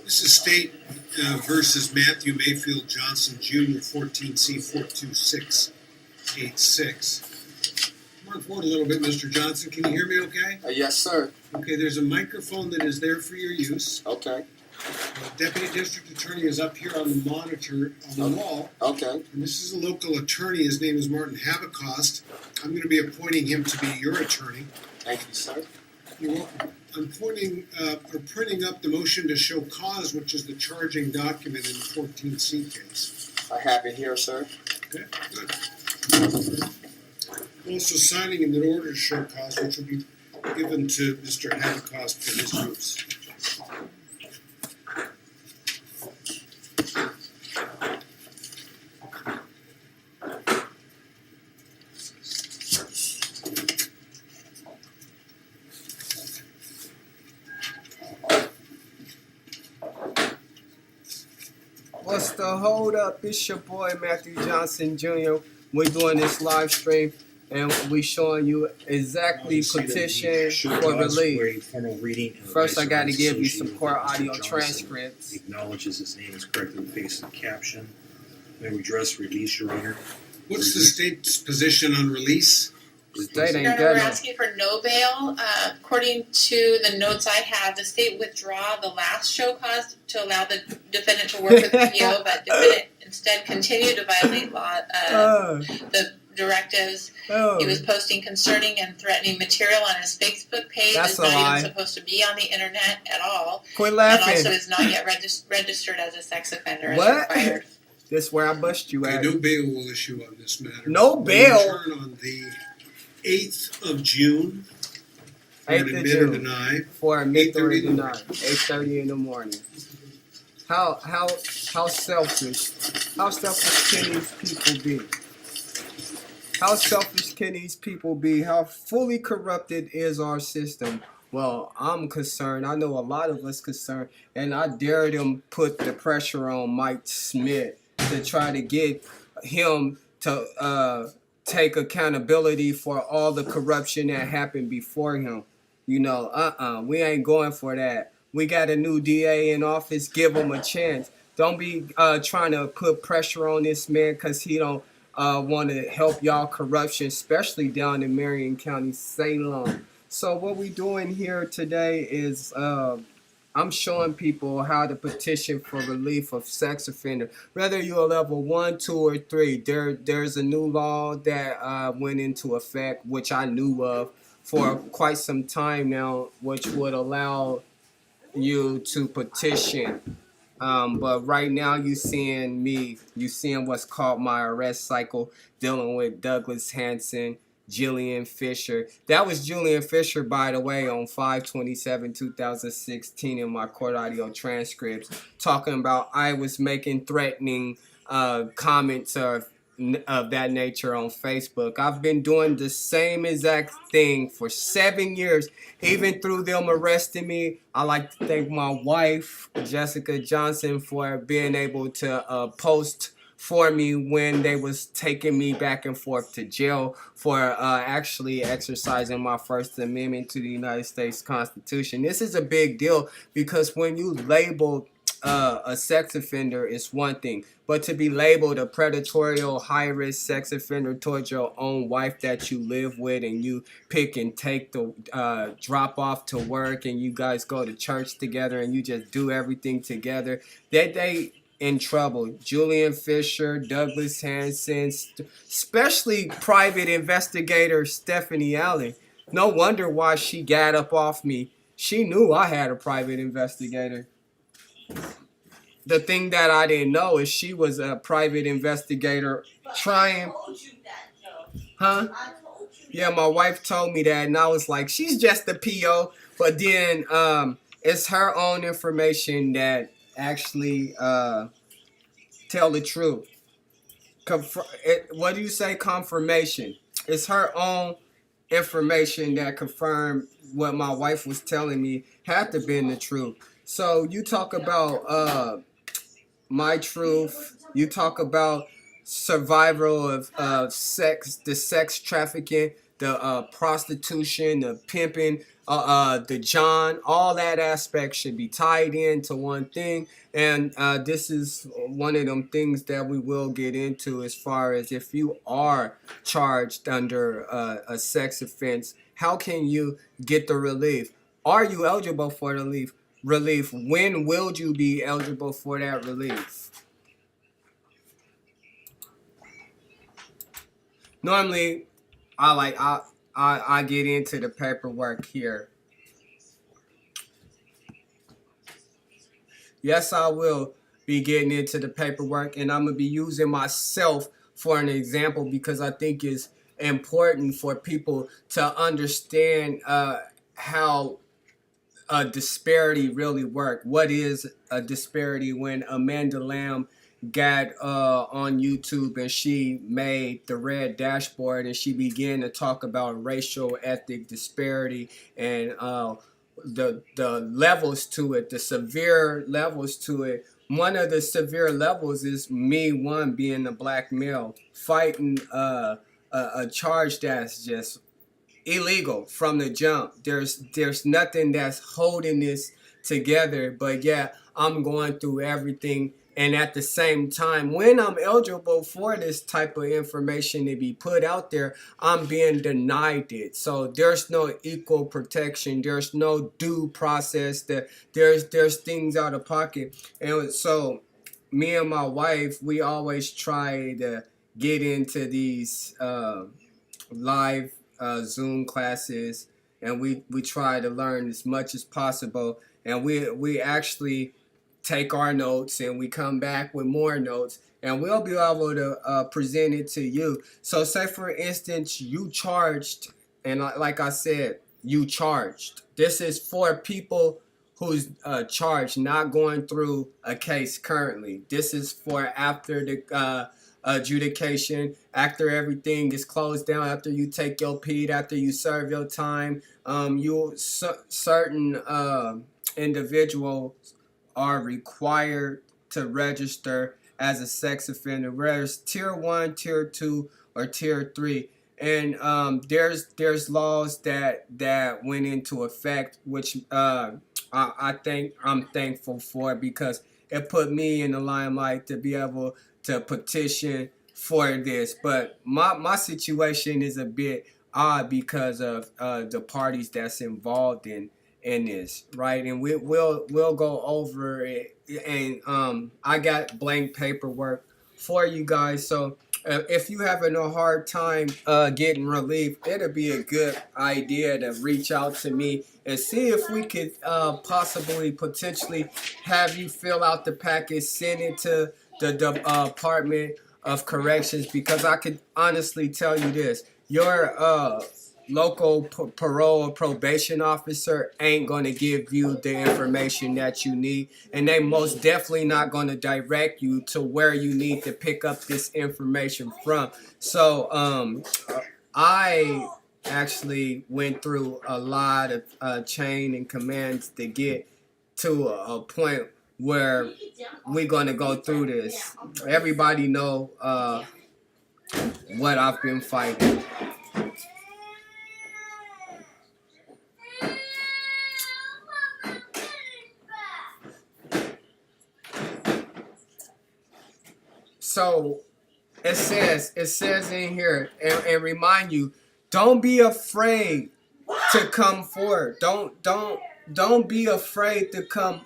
This is State versus Matthew Mayfield Johnson Jr., 14C 42686. Come on forward a little bit, Mr. Johnson. Can you hear me okay? Yes, sir. Okay, there's a microphone that is there for your use. Okay. Deputy District Attorney is up here on the monitor on the wall. Okay. And this is a local attorney. His name is Martin Habacost. I'm going to be appointing him to be your attorney. Thank you, sir. You're welcome. I'm printing up the motion to show cause, which is the charging document in the 14C case. I have it here, sir. Okay, good. Also signing in the order to show cause, which will be given to Mr. Habacost for his use. What's the hold up? It's your boy Matthew Johnson Jr. We're doing this live stream and we showing you exactly petition for relief. First, I got to give you some poor audio transcripts. Acknowledges his name is correctly faced in the caption. May we address release, Your Honor? What's the state's position on release? State ain't Your Honor, got we're no. asking for no bail. According to the notes I have, the state withdrew the last show cause to allow the defendant to work with the PO, but defendant instead continued to violate law, the directives. He was posting concerning and threatening material on his Facebook page. That's It's a not lie. even supposed to be on the internet at all. Quit And laughing. also is not yet registered as a sex offender as What? required. This where I bust you Okay, at. no bail will issue on this matter. No bail? Return on the 8th of June. For an 8th of admit or June. deny. For a midday 8:30 in the tonight. 8:30 in the morning. How selfish? How selfish can these people be? How selfish can these people be? How fully corrupted is our system? Well, I'm concerned. I know a lot of us concerned, and I dare them put the pressure on Mike Smith to try to get him to take accountability for all the corruption that happened before him. You know, we ain't going for that. We got a new DA in office. Give him a chance. Don't be trying to put pressure on this man because he don't want to help y'all corruption, especially down in Marion County, Salem. So what we doing here today is I'm showing people how to petition for relief of sex offender. Whether you're a level 1, 2, or 3, there's a new law that went into effect, which I knew of for quite some time now, which would allow you to petition. But right now you seeing what's called my arrest cycle, dealing with Douglas Hanson, Julian Fisher. That was Julian Fisher, by the way, on 5/27/2016 in my court audio transcripts, talking about I was making threatening comments of that nature on Facebook. I've been doing the same exact thing for 7 years, even through them arresting me. I like to thank my wife, Jessica Johnson, for being able to post for me when they was taking me back and forth to jail for actually exercising my First Amendment to the United States Constitution. This is a big deal because when you label a sex offender is one thing, but to be labeled a predatory, high-risk sex offender towards your own wife that you live with and you pick and take the drop off to work and you guys go to church together and you just do everything together, that they in trouble. Julian Fisher, Douglas Hanson, especially private investigator Stephanie Allen. No wonder why she got up off me. She knew I had a private investigator. The thing that I didn't know is she was a private investigator trying. Huh? Yeah, my wife told me that, and I was like, she's just a PO. But then it's her own information that actually tell the truth. What do you say? Confirmation. It's her own information that confirmed what my wife was telling me had to be the truth. So you talk about my truth. You talk about survival of sex, the sex trafficking, the prostitution, the pimping, the John, all that aspect should be tied into one thing. And this is one of them things that we will get into, as far as if you are charged under a sex offense, how can you get the relief? Are you eligible for the relief? When will you be eligible for that relief? Normally, I get into the paperwork here. Yes, I will be getting into the paperwork, and I'm going to be using myself for an example, because I think it's important for people to understand how a disparity really work. What is a disparity? When Amanda Lamb got on YouTube and she made the red dashboard and she began to talk about racial ethnic disparity and the levels to it, the severe levels to it. One of the severe levels is me, one, being a black male, fighting a charge that's just illegal from the jump. There's nothing that's holding this together, but yeah, I'm going through everything. And at the same time, when I'm eligible for this type of information to be put out there, I'm being denied it. So there's no equal protection. There's no due process. There's things out of pocket. And so me and my wife, we always try to get into these live Zoom classes, and we try to learn as much as possible. And we actually take our notes and we come back with more notes, and we'll be able to present it to you. So say for instance you charged, and like I said, you charged. This is for people who's charged, not going through a case currently. This is for after the adjudication, after everything is closed down, after you take your PED, after you serve your time. Certain individuals are required to register as a sex offender, whether it's tier 1, tier 2, or tier 3. And there's laws that went into effect, which I think I'm thankful for, because it put me in the limelight to be able to petition for this. But my situation is a bit odd because of the parties that's involved in this, right? And we'll go over it, and I got blank paperwork for you guys. So if you having a hard time getting relief, it'll be a good idea to reach out to me and see if we could potentially have you fill out the package, send it to the Department of Corrections, because I could honestly tell you this: your local parole or probation officer ain't going to give you the information that you need, and they most definitely not going to direct you to where you need to pick up this information from. So I actually went through a lot of chain and commands to get to a point where we're going to go through this. Everybody know what I've been fighting. So it says in here, and remind you, don't be afraid to come forward. Don't be afraid to come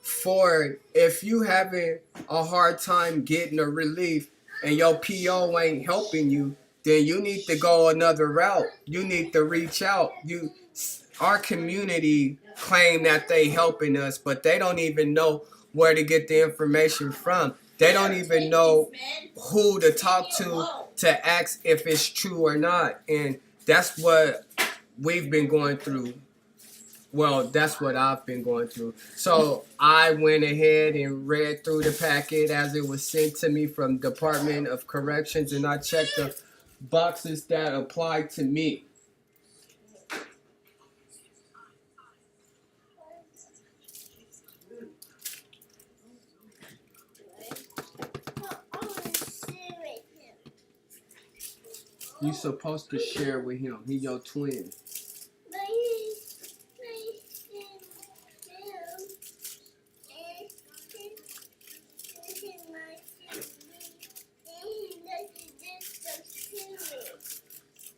forward. If you having a hard time getting a relief and your PO ain't helping you, then you need to go another route. You need to reach out. Our community claim that they helping us, but they don't even know where to get the information from. They don't even know who to talk to ask if it's true or not. And that's what we've been going through. Well, that's what I've been going through. So I went ahead and read through the packet as it was sent to me from Department of Corrections, and I checked the boxes that apply to me. You supposed to share with him. He your twin.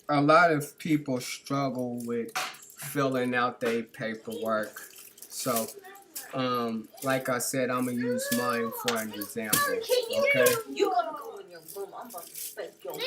A lot of people struggle with filling out their paperwork. So, like I said, I'm gonna use mine for an example. Okay. You gonna go in your room? I'm about to spank your butt.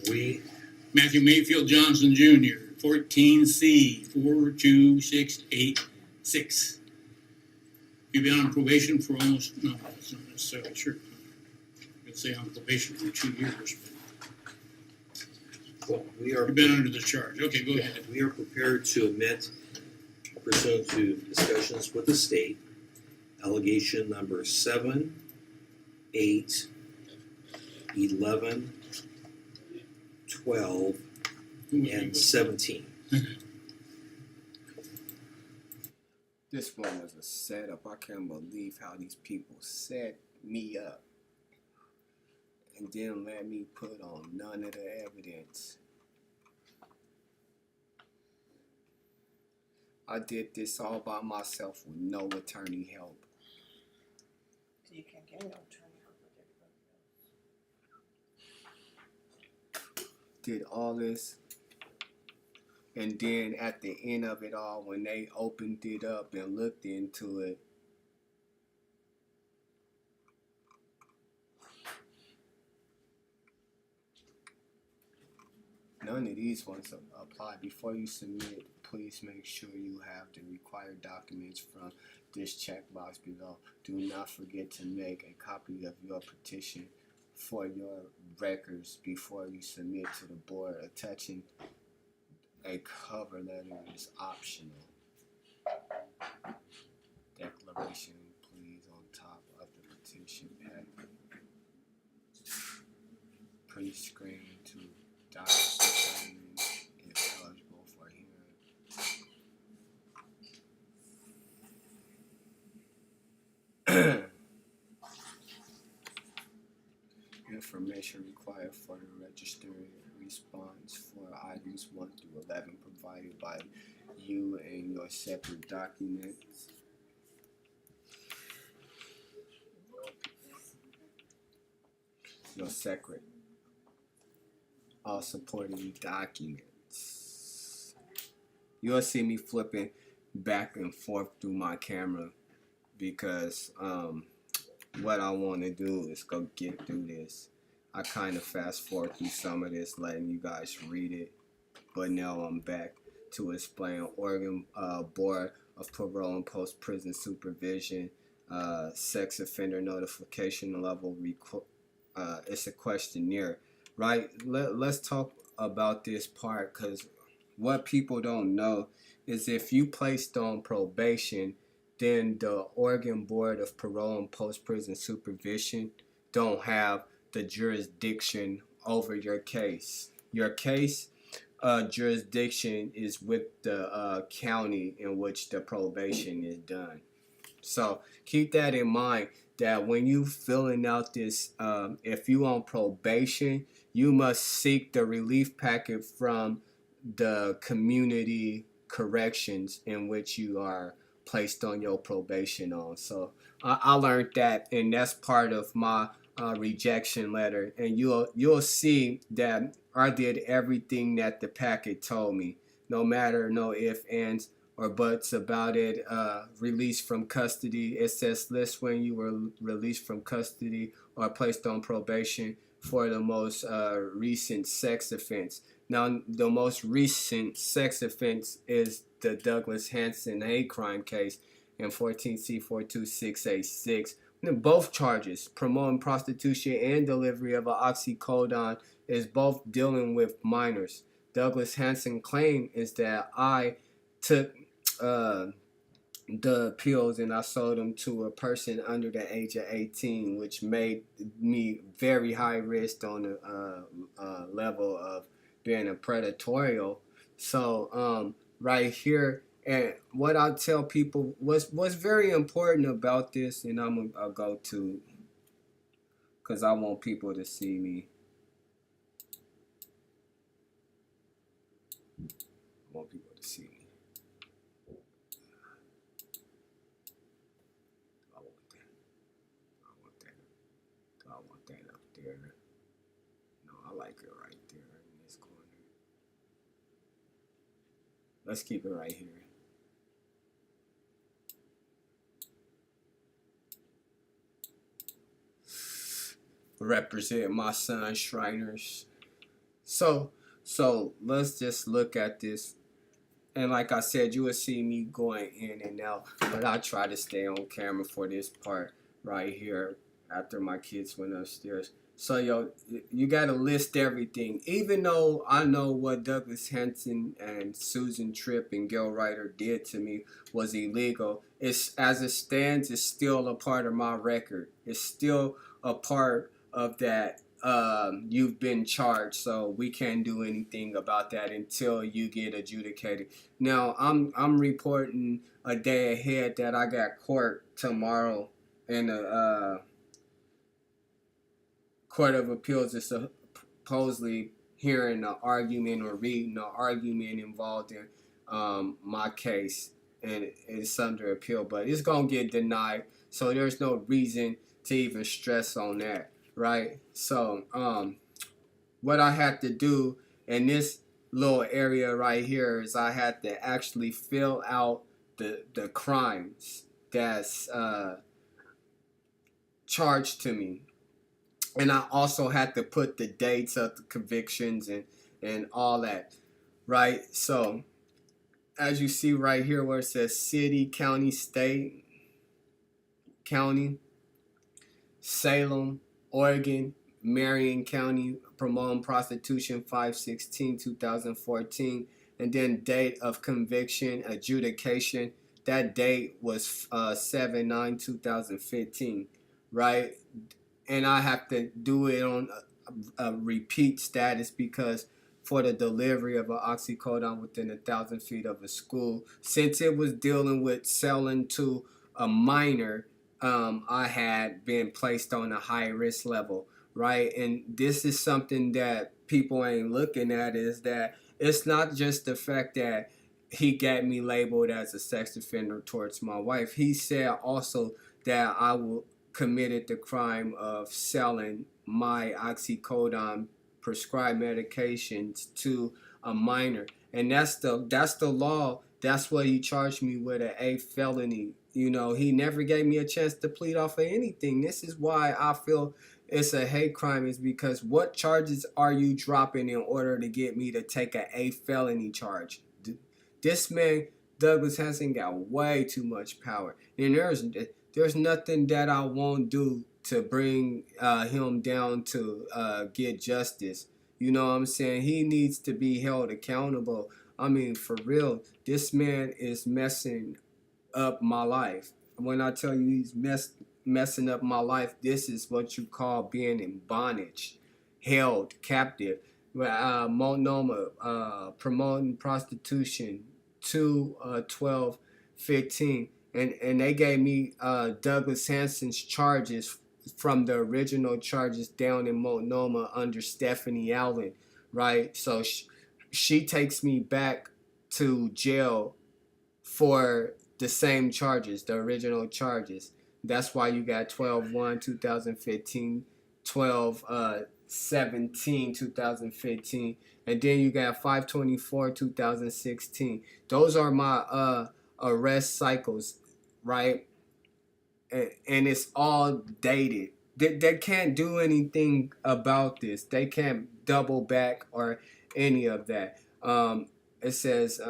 We, Matthew Mayfield Johnson Jr., 14C 42686. You've been on probation for almost, no, that's not necessarily true. I could say on probation for 2 years, well, we but are. you've been under the charge. Okay, go ahead. We are prepared to admit, pursuant to discussions with the state, allegation number 7, 8, 11, 12, and 17. This one was a setup. I can't believe how these people set me up and then let me put on none of the evidence. I did this all by myself with no attorney help. So you can't get no attorney help with everybody else. Did all this, and then at the end of it all, when they opened it up and looked into it, none of these ones apply. Before you submit, please make sure you have the required documents from this checkbox below. Do not forget to make a copy of your petition for your records before you submit to the board. Attaching a cover letter is optional. Declaration, please, on top of the petition packet. Pre-screen to determine if eligible for hearing. Information required for the registered response for items 1 through 11 provided by you and your separate documents. Your separate all supporting documents. You'll see me flipping back and forth through my camera because what I want to do is go get through this. I kind of fast forward through some of this, letting you guys read it, but now I'm back to explain Oregon Board of Parole and Post-Prison Supervision, sex offender notification level. It's a questionnaire, right? Let's talk about this part, because what people don't know is if you placed on probation, then the Oregon Board of Parole and Post-Prison Supervision don't have the jurisdiction over your case. Your case jurisdiction is with the county in which the probation is done. So keep that in mind, that when you filling out this, if you on probation, you must seek the relief packet from the community corrections in which you are placed on your probation on. So I learned that, and that's part of my rejection letter, and you'll see that I did everything that the packet told me, no matter no ifs, ands, or buts about it. Released from custody, it says list when you were released from custody or placed on probation for the most recent sex offense. Now, the most recent sex offense is the Douglas Hanson hate crime case in 14C 42686. Both charges, promoting prostitution and delivery of an oxycodone, is both dealing with minors. Douglas Hanson claim is that I took the pills and I sold them to a person under the age of 18, which made me very high risk on the level of being a predatorial. So right here, and what I tell people what's very important about this, and I'll go to, because I want people to see me. I want people to see me. I want that. I want that. I want that up there. No, I like it right there in this corner. Let's keep it right here. Represent my son Shriners. So let's just look at this. And like I said, you will see me going in and out, but I try to stay on camera for this part right here after my kids went upstairs. So you gotta list everything. Even though I know what Douglas Hanson and Susan Tripp and Gail Ryder did to me was illegal, it's as it stands, it's still a part of my record. It's still a part of that. You've been charged, so we can't do anything about that until you get adjudicated. Now I'm reporting a day ahead that I got court tomorrow in the Court of Appeals is supposedly hearing an argument or reading an argument involved in my case, and it's under appeal, but it's gonna get denied. So there's no reason to even stress on that, right? So what I had to do in this little area right here is I had to actually fill out the crimes that's charged to me. And I also had to put the dates of the convictions and all that, right? So, as you see right here where it says city, county, state, county, Salem, Oregon, Marion County, promoting prostitution 5/16/2014, and then date of conviction, adjudication, that date was 7/9/2015, right? And I have to do it on a repeat status because for the delivery of an oxycodone within 1,000 feet of a school, since it was dealing with selling to a minor, I had been placed on a high risk level, right? And this is something that people ain't looking at, is that it's not just the fact that he got me labeled as a sex offender towards my wife. He said also that I will committed the crime of selling my oxycodone prescribed medications to a minor, and that's the law. That's what he charged me with, a felony. You know, he never gave me a chance to plead off of anything. This is why I feel it's a hate crime, is because what charges are you dropping in order to get me to take a felony charge? This man Douglas Hanson got way too much power, and there's nothing that I won't do to bring him down to get justice. You know what I'm saying? He needs to be held accountable. I mean, for real, this man is messing up my life. When I tell you he's messing up my life, this is what you call being in bondage, held captive. Multnomah, promoting prostitution, 2/12/15. And they gave me Douglas Hanson's charges from the original charges down in Multnomah under Stephanie Allen, right? So she takes me back to jail for the same charges, the original charges. That's why you got 12/1/2015, 12/17/2015, and then you got 5/24/2016. Those are my arrest cycles, right? And it's all dated. They can't do anything about this. They can't double back or any of that. It says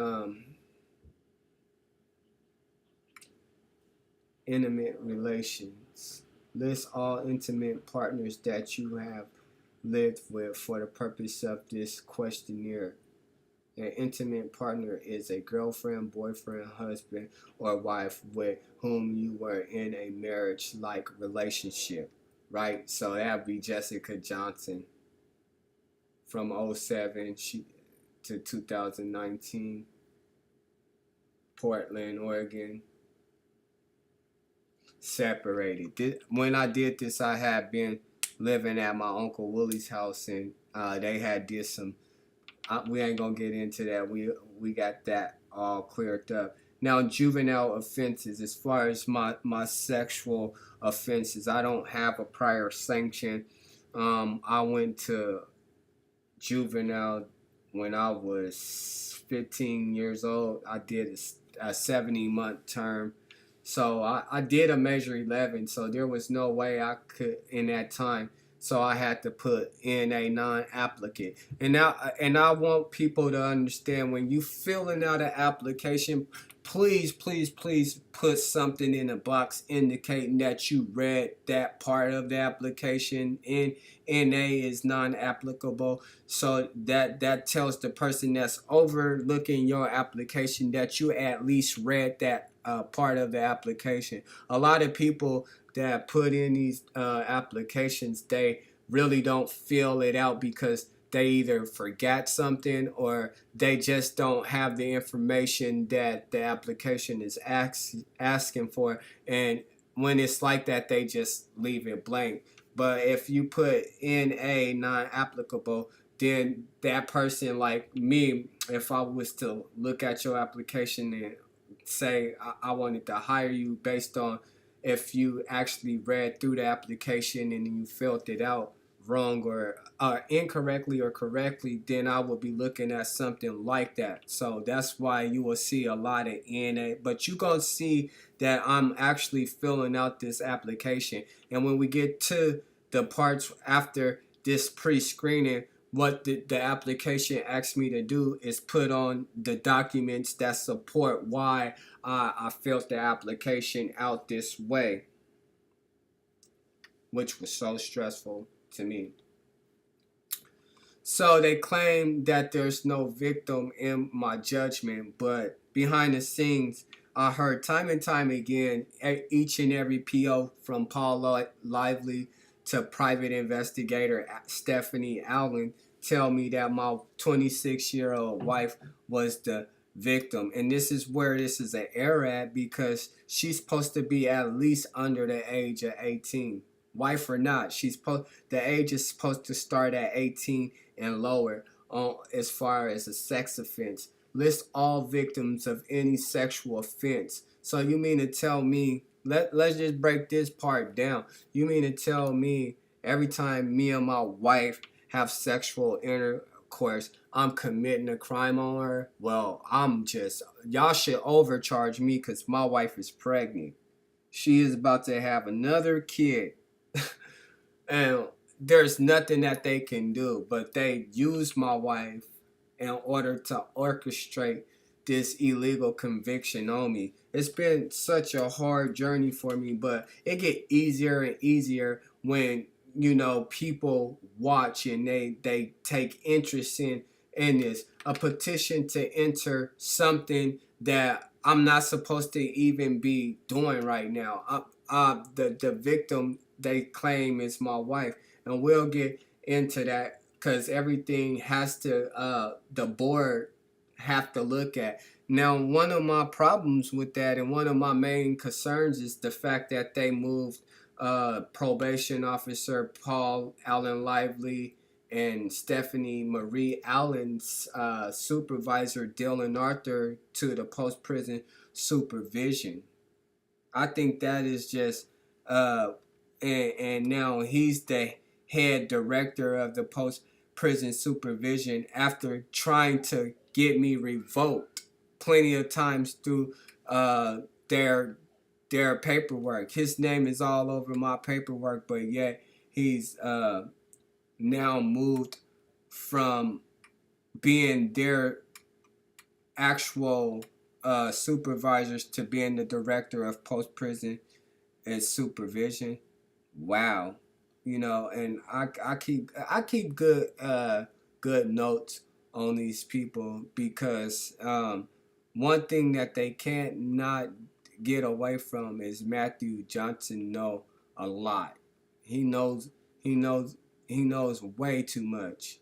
intimate relations. List all intimate partners that you have lived with for the purpose of this questionnaire. An intimate partner is a girlfriend, boyfriend, husband, or wife with whom you were in a marriage-like relationship, right? So that'd be Jessica Johnson from 2007 to 2019, Portland, Oregon. Separated. When I did this, I had been living at my Uncle Willie's house, and they had did some. We ain't gonna get into that. We got that all cleared up. Now, juvenile offenses. As far as my sexual offenses, I don't have a prior sanction. I went to juvenile when I was 15 years old. I did a 70-month term. So I did a Measure 11, so there was no way I could, in that time, So I had to put in a non-applicant. And I want people to understand, when you filling out an application, please put something in the box indicating that you read that part of the application. NA is non-applicable, so that tells the person that's overlooking your application that you at least read that part of the application. A lot of people that put in these applications, they really don't fill it out because they either forgot something or they just don't have the information that the application is asking for. And when it's like that, they just leave it blank. But if you put NA non-applicable, then that person, like me, if I was to look at your application and say I wanted to hire you based on if you actually read through the application and you filled it out wrong or incorrectly or correctly, then I will be looking at something like that. So that's why you will see a lot of NA, but you're going to see that I'm actually filling out this application. And when we get to the parts after this pre-screening, what the application asks me to do is put on the documents that support why I filled the application out this way, which was so stressful to me. So they claim that there's no victim in my judgment, but behind the scenes, I heard time and time again, each and every PO from Paul Lively to private investigator Stephanie Allen tell me that my 26-year-old wife was the victim. And this is where this is an error at, because she's supposed to be at least under the age of 18. Wife or not, the age is supposed to start at 18 and lower as far as a sex offense. List all victims of any sexual offense. So you mean to tell me, let's just break this part down. You mean to tell me every time me and my wife have sexual intercourse, I'm committing a crime on her? Well, y'all should overcharge me because my wife is pregnant. She is about to have another kid. And there's nothing that they can do, but they use my wife in order to orchestrate this illegal conviction on me. It's been such a hard journey for me, but it get easier and easier when, you know, people watch and they take interest in this. A petition to enter something that I'm not supposed to even be doing right now. The victim they claim is my wife, and we'll get into that because everything has to the board have to look at. Now, one of my problems with that and one of my main concerns is the fact that they moved probation officer Paul Allen Lively and Stephanie Marie Allen's supervisor Dylan Arthur to the post-prison supervision. I think that is just and now he's the head director of the post-prison supervision after trying to get me revoked plenty of times through their paperwork. His name is all over my paperwork, but yet he's now moved from being their actual supervisors to being the director of post-prison and supervision. Wow. You know, and I keep good notes on these people because one thing that they can't not get away from is Matthew Johnson know a lot. He knows way too much,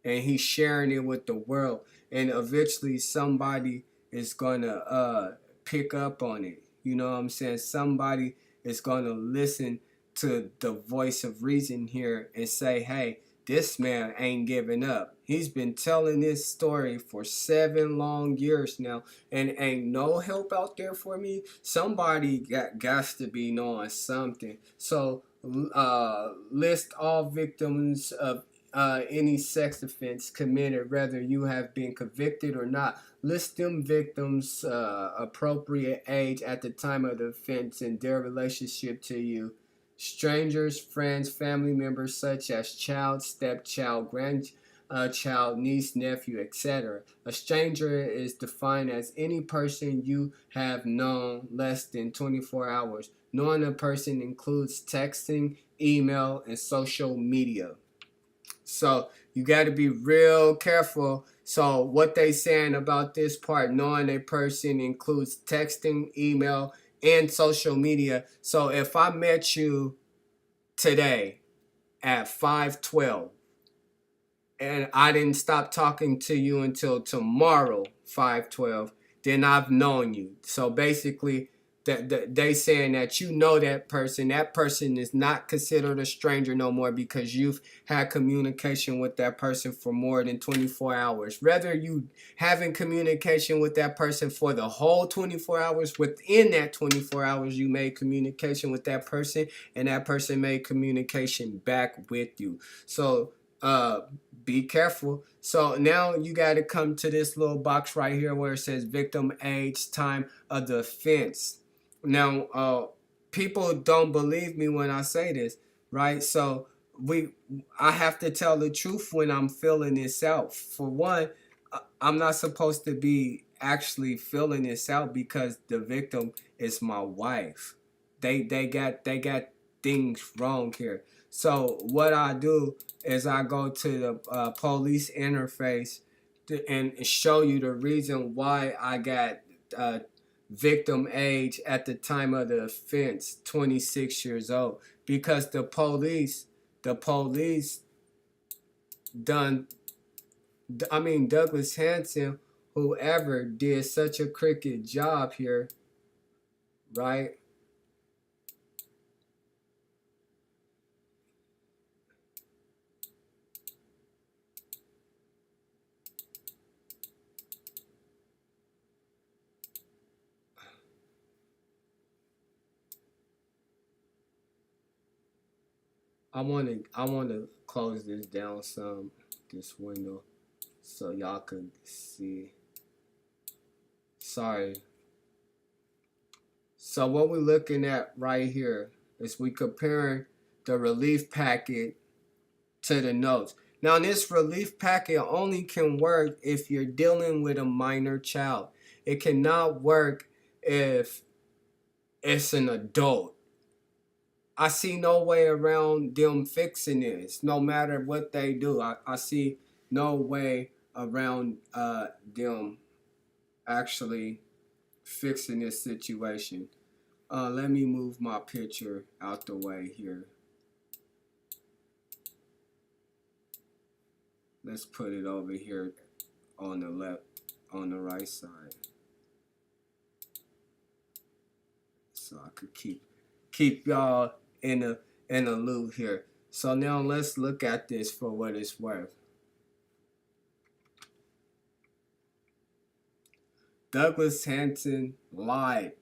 and he's sharing it with the world, and eventually somebody is gonna pick up on it. You know what I'm saying? Somebody is gonna listen to the voice of reason here and say, hey, this man ain't giving up. He's been telling this story for 7 long years now, and ain't no help out there for me. Somebody got to be knowing something. So list all victims of any sex offense committed, whether you have been convicted or not. List them victims, appropriate age at the time of the offense and their relationship to you. strangers, friends, family members such as child, stepchild, grandchild, niece, nephew, etc. A stranger is defined as any person you have known less than 24 hours. Knowing a person includes texting, email, and social media. So you got to be real careful. So what they saying about this part, knowing a person includes texting, email, and social media. So if I met you today at 5:12 and I didn't stop talking to you until tomorrow 5:12, then I've known you. So basically they saying that you know that person is not considered a stranger no more because you've had communication with that person for more than 24 hours. Whether you having communication with that person for the whole 24 hours, within that 24 hours you made communication with that person and that person made communication back with you. So be careful. So now you got to come to this little box right here where it says victim age, time of the offense. Now, people don't believe me when I say this, right? So I have to tell the truth when I'm filling this out. For one, I'm not supposed to be actually filling this out because the victim is my wife. They got things wrong here. So what I do is I go to the police interface and show you the reason why I got victim age at the time of the offense, 26 years old, because the police done, I mean, Douglas Hanson, whoever, did such a crooked job here, right? I want to close this down some, this window, so y'all can see. Sorry. So what we're looking at right here is we comparing the relief packet to the notes. Now this relief packet only can work if you're dealing with a minor child. It cannot work if it's an adult. I see no way around them fixing this, no matter what they do. I see no way around them actually fixing this situation. Let me move my picture out the way here. Let's put it over here on the left, on the right side, so I could keep y'all in a loop here. So now let's look at this for what it's worth. Douglas Hanson lied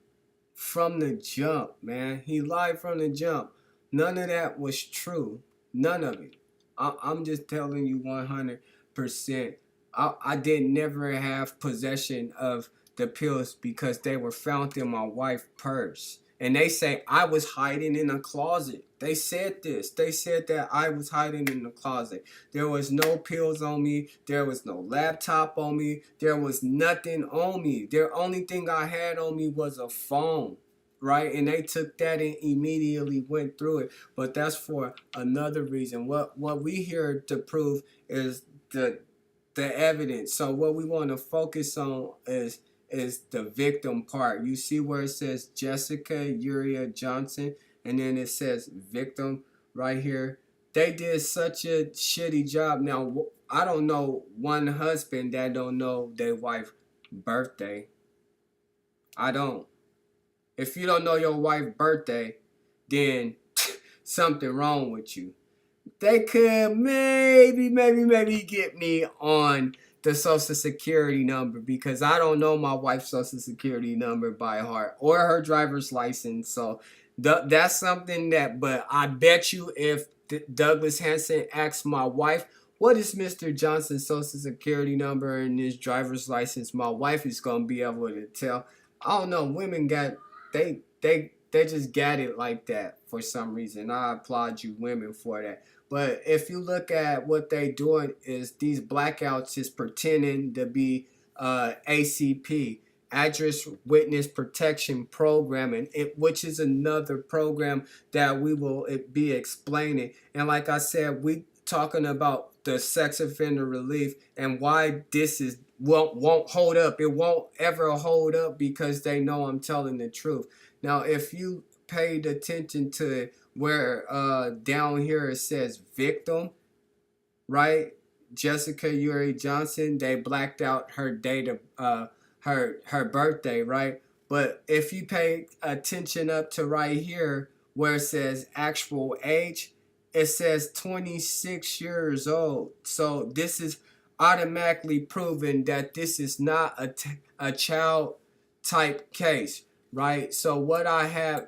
from the jump, man. He lied from the jump. None of that was true. None of it. I'm just telling you 100%. I did never have possession of the pills because they were found in my wife's purse. And they say I was hiding in a closet. They said this. They said that I was hiding in the closet. There was no pills on me. There was no laptop on me. There was nothing on me. The only thing I had on me was a phone, right? And they took that and immediately went through it. But that's for another reason. What we here to prove is the evidence. So what we want to focus on is the victim part. You see where it says Jessica Uriah Johnson, and then it says victim right here. They did such a shitty job. Now, I don't know one husband that don't know their wife's birthday. I don't. If you don't know your wife's birthday, then something wrong with you. They could maybe get me on the social security number because I don't know my wife's social security number by heart or her driver's license. So that's something that, but I bet you if Douglas Hanson asked my wife, what is Mr. Johnson's social security number and his driver's license, my wife is going to be able to tell. I don't know, women got, they just got it like that for some reason. I applaud you women for that. But if you look at what they doing is these blackouts is pretending to be ACP, Address Witness Protection Program, and which is another program that we will be explaining. And like I said, we talking about the sex offender relief and why this is won't hold up. It won't ever hold up because they know I'm telling the truth. Now, if you paid attention to where down here it says victim, right? Jessica Yuri Johnson, they blacked out her date of her birthday, right? But if you pay attention up to right here where it says actual age, it says 26 years old. So this is automatically proven that this is not a child type case, right? So what I have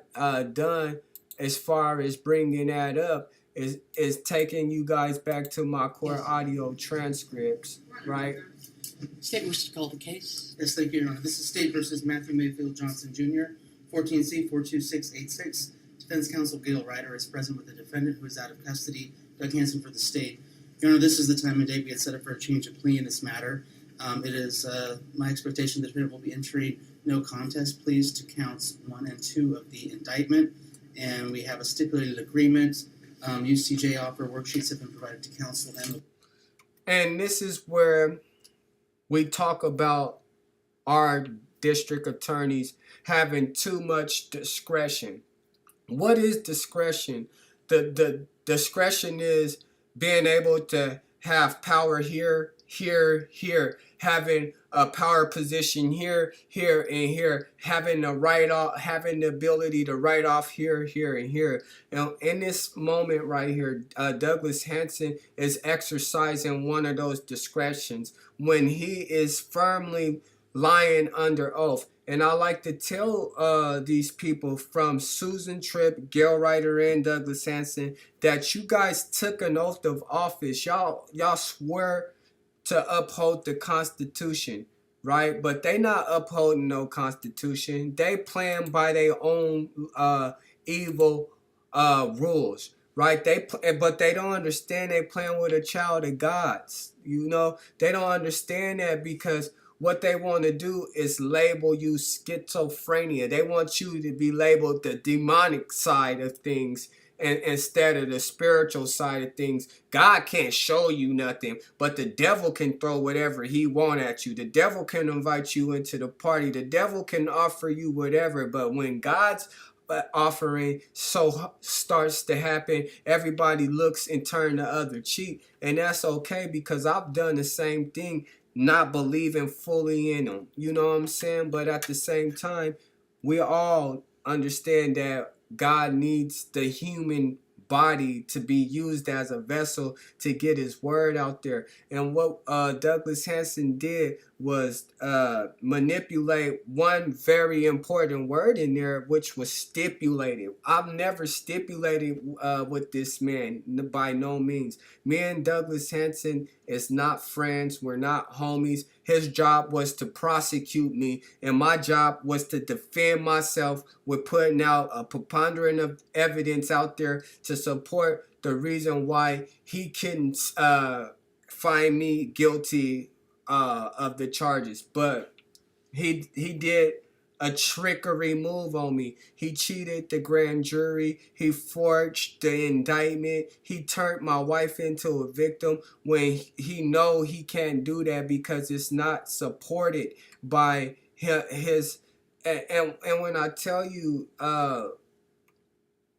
done as far as bringing that up is taking you guys back to my core audio transcripts, right? State wishes to call the case. Yes, thank you, Your Honor. This is State versus Matthew Mayfield Johnson Jr., 14C 42686. Defense counsel Gail Ryder is present with the defendant who is out of custody, Doug Hanson, for the state. Your Honor, this is the time and date we had set up for a change of plea in this matter. It is my expectation the defendant will be entering no contest pleas to counts 1 and 2 of the indictment, and we have a stipulated agreement. UCJ offer worksheets have been provided to counsel and this is where we talk about our district attorneys having too much discretion. What is discretion? The discretion is being able to have power here, having a power position here, and here, having the ability to write off here, and here. Now, in this moment right here, Douglas Hanson is exercising one of those discretions when he is firmly lying under oath. And I like to tell these people from Susan Tripp, Gail Ryder, and Douglas Hanson that you guys took an oath of office. Y'all swear to uphold the Constitution, right? But they not upholding no Constitution. They playing by their own evil rules, right? But they don't understand they playing with a child of God's. You know, they don't understand that because what they want to do is label you schizophrenia. They want you to be labeled the demonic side of things and instead of the spiritual side of things. God can't show you nothing, but the devil can throw whatever he want at you. The devil can invite you into the party. The devil can offer you whatever, but when God's offering starts to happen, everybody looks and turn the other cheek, and that's okay because I've done the same thing, not believing fully in them. You know what I'm saying? But at the same time, we all understand that God needs the human body to be used as a vessel to get his word out there. And what Douglas Hanson did was manipulate one very important word in there, which was stipulated. I've never stipulated with this man, by no means. Me and Douglas Hanson is not friends. We're not homies. His job was to prosecute me, and my job was to defend myself with putting out a preponderance of evidence out there to support the reason why he couldn't find me guilty of the charges. But he did a trickery move on me. He cheated the grand jury. He forged the indictment. He turned my wife into a victim when he know he can't do that because it's not supported by his and when I tell you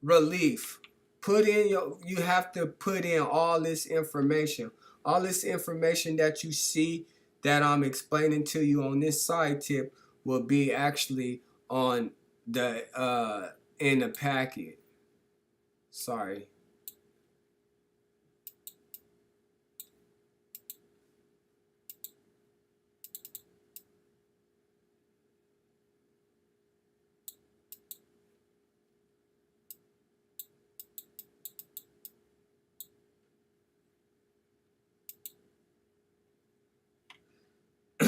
relief, you have to put in all this information that you see that I'm explaining to you on this side tip will be actually on the in the packet. Sorry.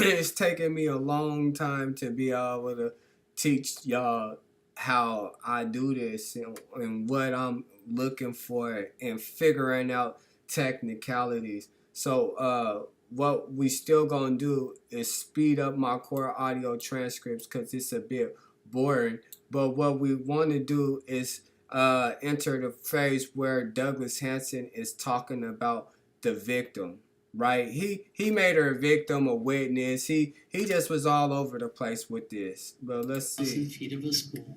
It's taken me a long time to be able to teach y'all how I do this and what I'm looking for and figuring out technicalities. So what we still gonna do is speed up my core audio transcripts because it's a bit boring. But what we want to do is enter the phase where Douglas Hanson is talking about the victim. Right? He made her a victim, a witness. He just was all over the place with this. But let's 1,000 see. feet of a school.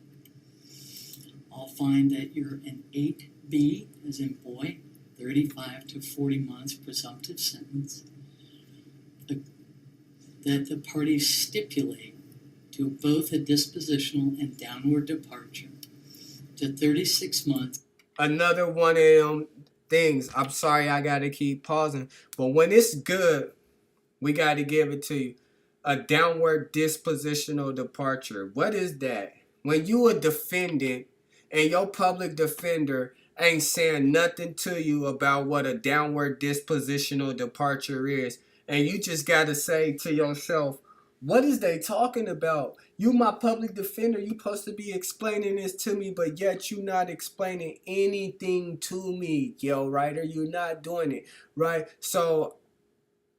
I'll find that you're an 8B, as in boy, 35 to 40 months presumptive sentence. That the parties stipulate to both a dispositional and downward departure to 36 months. Another one of them things. I'm sorry I gotta keep pausing, but when it's good, we gotta give it to you. A downward dispositional departure. What is that? When you a defendant and your public defender ain't saying nothing to you about what a downward dispositional departure is, and you just gotta say to yourself, what is they talking about? You my public defender, you supposed to be explaining this to me, but yet you not explaining anything to me, yo, writer. You're not doing it, right? So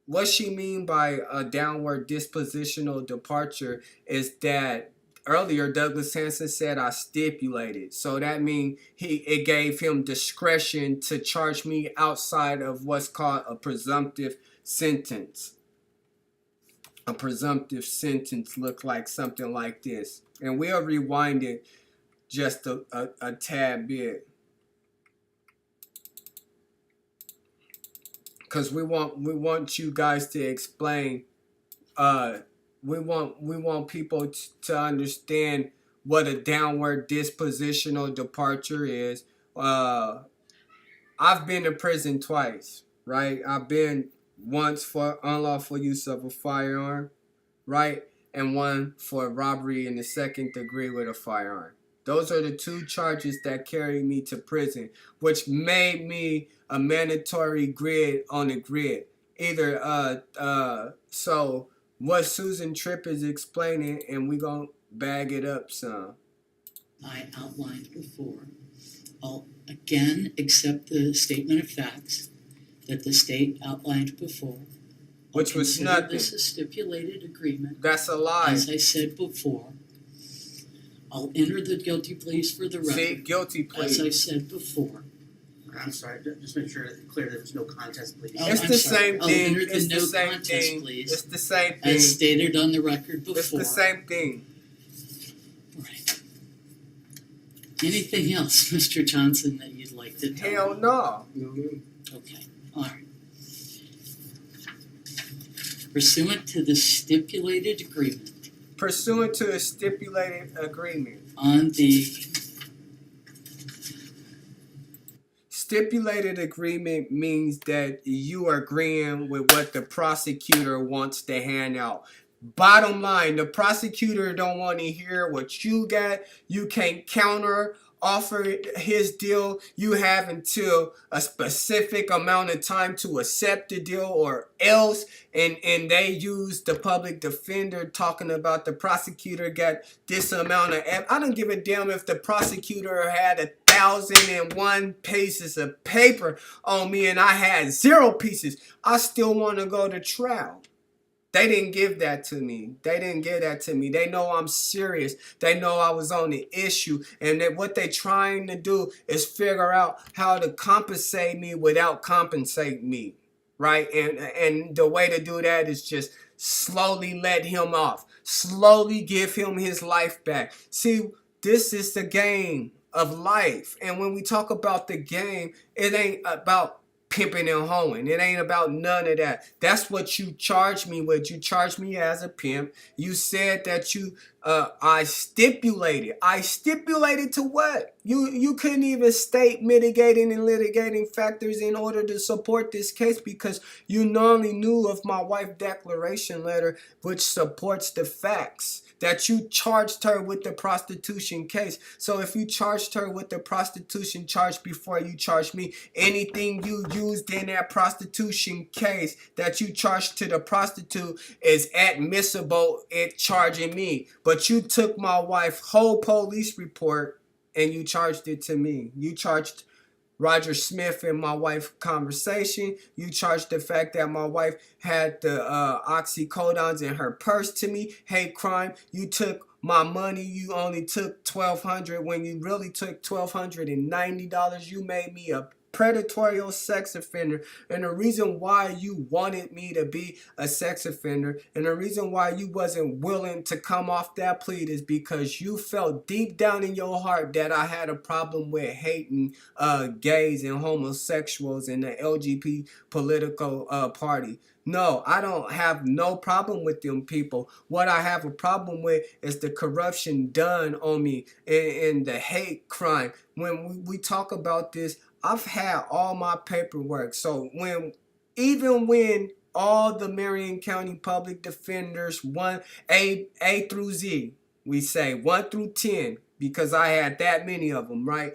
what she mean by a downward dispositional departure is that earlier Douglas Hanson said I stipulated. So that means it gave him discretion to charge me outside of what's called a presumptive sentence. A presumptive sentence look like something like this. And we'll rewind it just a tad bit. Because we want you guys to explain. We want people to understand what a downward dispositional departure is. I've been to prison twice, right? I've been once for unlawful use of a firearm, right? And one for robbery in the second degree with a firearm. Those are the two charges that carried me to prison, which made me a mandatory grid on the grid. So what Susan Tripp is explaining, and we gonna bag it up some. I outlined before. I'll again accept the statement of facts that the state outlined before. Which was Consider nothing. This a stipulated agreement. That's a lie. As I said before, I'll enter the guilty pleas for the record. See, guilty As I plea. said before. I'm sorry, just make sure it's clear there was no contest, please. Oh, It's I'm the sorry. same I'll thing. enter the It's the no same contest, thing. please. It's the same thing. As stated on the record before. It's the same thing. Right. Anything else, Mr. Johnson, that you'd like to tell Hell me? no. Okay, all right. Pursuant to the stipulated agreement Pursuant to a stipulated agreement. on the Stipulated agreement means that you are agreeing with what the prosecutor wants to hand out. Bottom line, the prosecutor don't want to hear what you got. You can't counter offer his deal. You have until a specific amount of time to accept the deal or else. And they use the public defender talking about the prosecutor got this amount of I don't give a damn if the prosecutor had 1,001 pieces of paper on me and I had 0 pieces. I still want to go to trial. They didn't give that to me. They didn't give that to me. They know I'm serious. They know I was on the issue. And that what they're trying to do is figure out how to compensate me without compensating me. Right? And the way to do that is just slowly let him off. Slowly give him his life back. See, this is the game of life. And when we talk about the game, it ain't about pimping and hoeing. It ain't about none of that. That's what you charge me with. You charge me as a pimp. You said that I stipulated. I stipulated to what? You couldn't even state mitigating and litigating factors in order to support this case because you only knew of my wife's declaration letter, which supports the facts. that you charged her with the prostitution case. So if you charged her with the prostitution charge before you charged me, anything you used in that prostitution case that you charged to the prostitute is admissible in charging me. But you took my wife's whole police report and you charged it to me. You charged Roger Smith and my wife conversation. You charged the fact that my wife had the oxycodons in her purse to me. Hate crime. You took my money. You only took $1,200 when you really took $1,290. You made me a predatory sex offender, and the reason why you wanted me to be a sex offender and the reason why you wasn't willing to come off that plea is because you felt deep down in your heart that I had a problem with hating gays and homosexuals and the LGBT political party. No, I don't have no problem with them people. What I have a problem with is the corruption done on me and the hate crime. When we talk about this, I've had all my paperwork. So even when all the Marion County public defenders, A through Z, we say 1 through 10, because I had that many of them, right?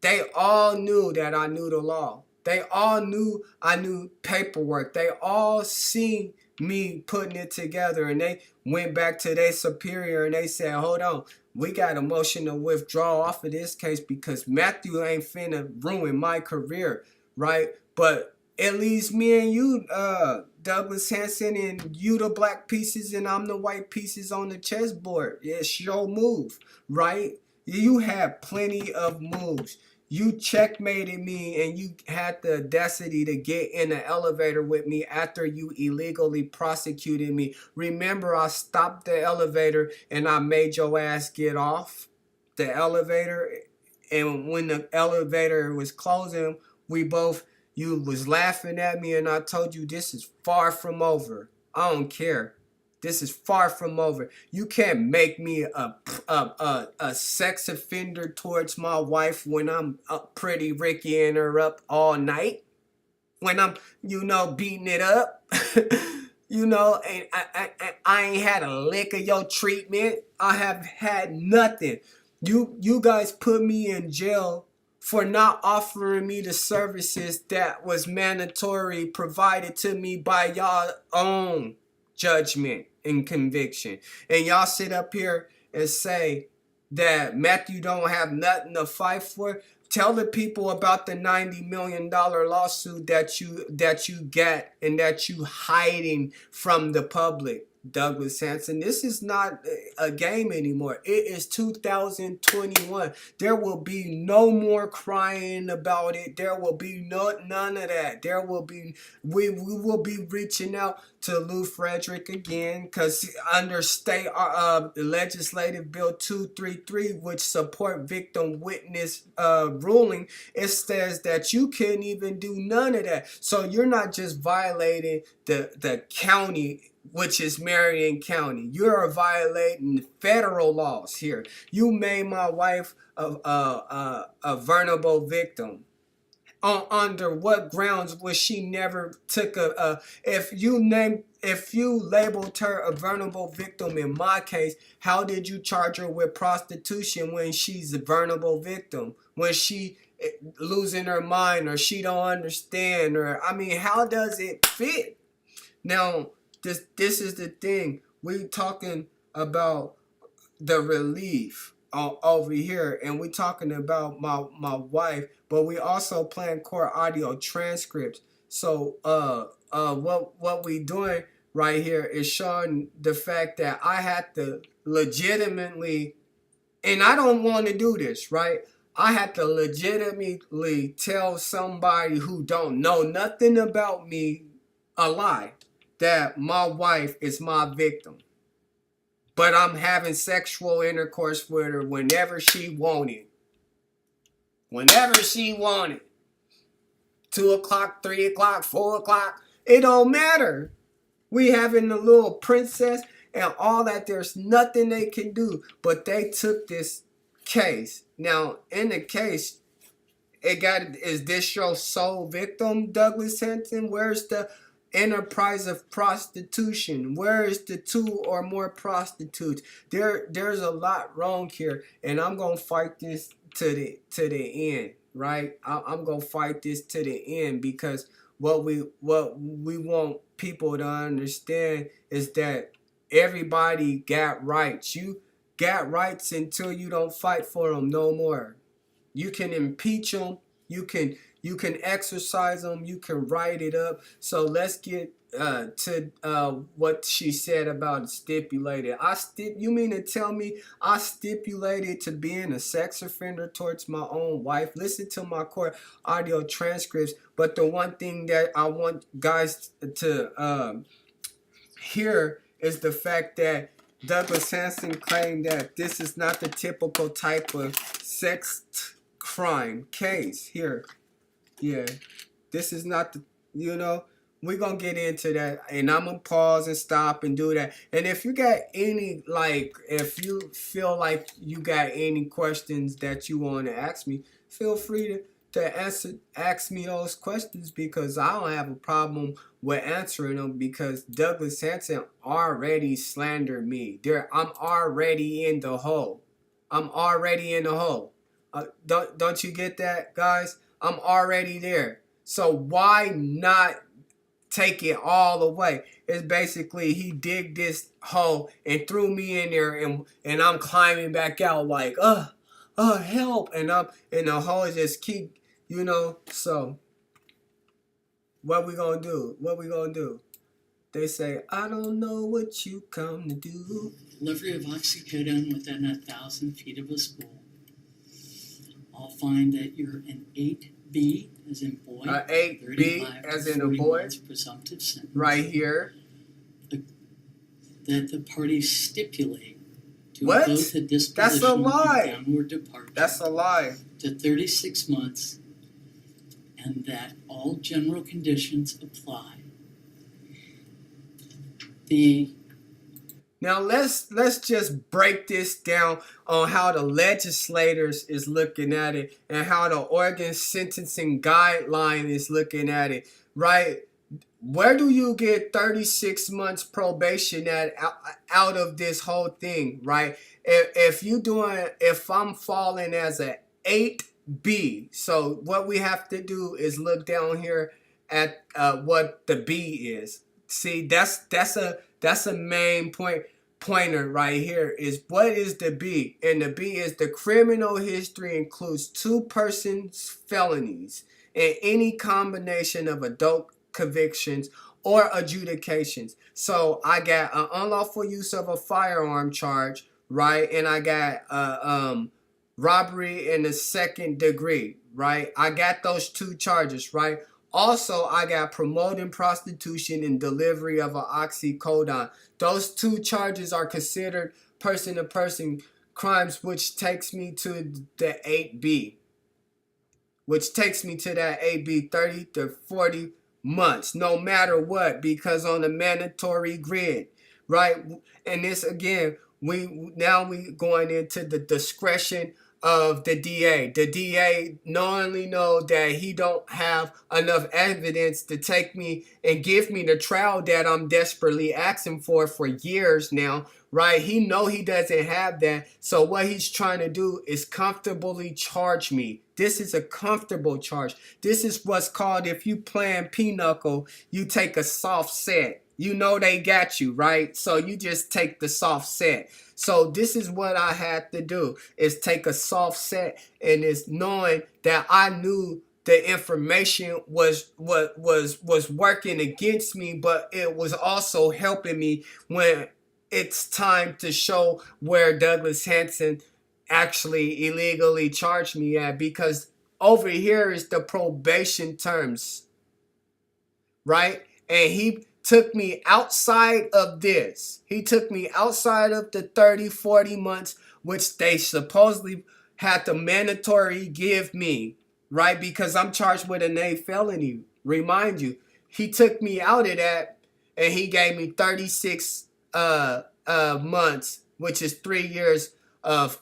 They all knew that I knew the law. They all knew I knew paperwork. They all seen me putting it together, and they went back to their superior and they said, hold on, we got a motion to withdraw off of this case because Matthew ain't finna ruin my career, right? But it leaves me and you, Douglas Hanson, and you the black pieces and I'm the white pieces on the chessboard. It's your move, right? You have plenty of moves. You checkmated me and you had the audacity to get in the elevator with me after you illegally prosecuted me. Remember, I stopped the elevator and I made your ass get off the elevator. And when the elevator was closing, you was laughing at me and I told you this is far from over. I don't care. This is far from over. You can't make me a sex offender towards my wife when I'm pretty Rickying her up all night. When I'm, beating it up. And I ain't had a lick of your treatment. I have had nothing. You guys put me in jail for not offering me the services that was mandatory provided to me by y'all own judgment and conviction. And y'all sit up here and say that Matthew don't have nothing to fight for. Tell the people about the $90 million lawsuit that you got and that you hiding from the public. Douglas Hanson, this is not a game anymore. It is 2021. There will be no more crying about it. There will be none of that. We will be reaching out to Lou Frederick again, because under state legislative bill 233, which support victim witness ruling, it says that you can't even do none of that. So you're not just violating the county, which is Marion County. You're violating federal laws here. You made my wife a vulnerable victim. Under what grounds was she never took if you labeled her a vulnerable victim in my case, how did you charge her with prostitution when she's a vulnerable victim? When she losing her mind, or she don't understand, or how does it fit? Now, this is the thing. We talking about the relief over here, and we talking about my wife, but we also playing court audio transcripts. So what we doing right here is showing the fact that I had to legitimately, and I don't want to do this, right? I had to legitimately tell somebody who don't know nothing about me a lie, that my wife is my victim. But I'm having sexual intercourse with her whenever she wanted. Whenever she wanted. 2 o'clock, 3 o'clock, 4 o'clock. It don't matter. We having a little princess and all that. There's nothing they can do. But they took this case. Now, in the case, is this your sole victim, Douglas Hanson? Where's the enterprise of prostitution. Where is the 2 or more prostitutes? There's a lot wrong here, and I'm gonna fight this to the end, right? I'm gonna fight this to the end, because what we want people to understand is that everybody got rights. You got rights until you don't fight for them no more. You can impeach them. You can exercise them. You can write it up. So let's get to what she said about stipulated. You mean to tell me I stipulated to being a sex offender towards my own wife? Listen to my court audio transcripts. But the one thing that I want guys to hear is the fact that Douglas Hanson claimed that this is not the typical type of sex crime case here. Yeah, this is not the, we're going to get into that, and I'm going to pause and stop and do that. And if you got any, if you feel like you got any questions that you want to ask me, feel free to ask me those questions, because I don't have a problem with answering them, because Douglas Hanson already slandered me. I'm already in the hole. Don't you get that, guys? I'm already there. So why not take it all away? It's basically he digged this hole and threw me in there, and I'm climbing back out like, help, and the hole just keep, so what we gonna do? They say, I don't know what you come to do. Delivery of oxycodone within 1,000 feet of a school. I'll find that you're an 8B as in boy. 8B as in a boy. Presumptive sentence. Right here. That the parties stipulate to What? both the disposition That's a lie. and downward departure. That's a lie. To 36 months, and that all general conditions apply. Now let's just break this down on how the legislators is looking at it and how the Oregon sentencing guideline is looking at it, right? Where do you get 36 months probation out of this whole thing, right? If I'm falling as a 8B, so what we have to do is look down here at what the B is. See, that's a main pointer right here, is what is the B? And the B is the criminal history includes 2 persons felonies and any combination of adult convictions or adjudications. So I got an unlawful use of a firearm charge, right? And I got robbery in the 2nd degree, right? I got those 2 charges, right? Also, I got promoting prostitution and delivery of an oxycodone. Those 2 charges are considered person-to-person crimes, which takes me to the 8B. Which takes me to that 8B, 30 to 40 months, no matter what, because on the mandatory grid, right? And this, again, we going into the discretion of the DA. The DA knowingly know that he don't have enough evidence to take me and give me the trial that I'm desperately asking for years now, right? He know he doesn't have that. So what he's trying to do is comfortably charge me. This is a comfortable charge. This is what's called, if you playing pinochle, you take a soft set. You know they got you, right? So you just take the soft set. So this is what I had to do, is take a soft set, and it's knowing that I knew the information was working against me, but it was also helping me when it's time to show where Douglas Hanson actually illegally charged me at, because over here is the probation terms, right? And he took me outside of this. He took me outside of the 30, 40 months, which they supposedly had to mandatory give me, right? Because I'm charged with an A felony. Remind you, he took me out of that, and he gave me 36 months, which is 3 years of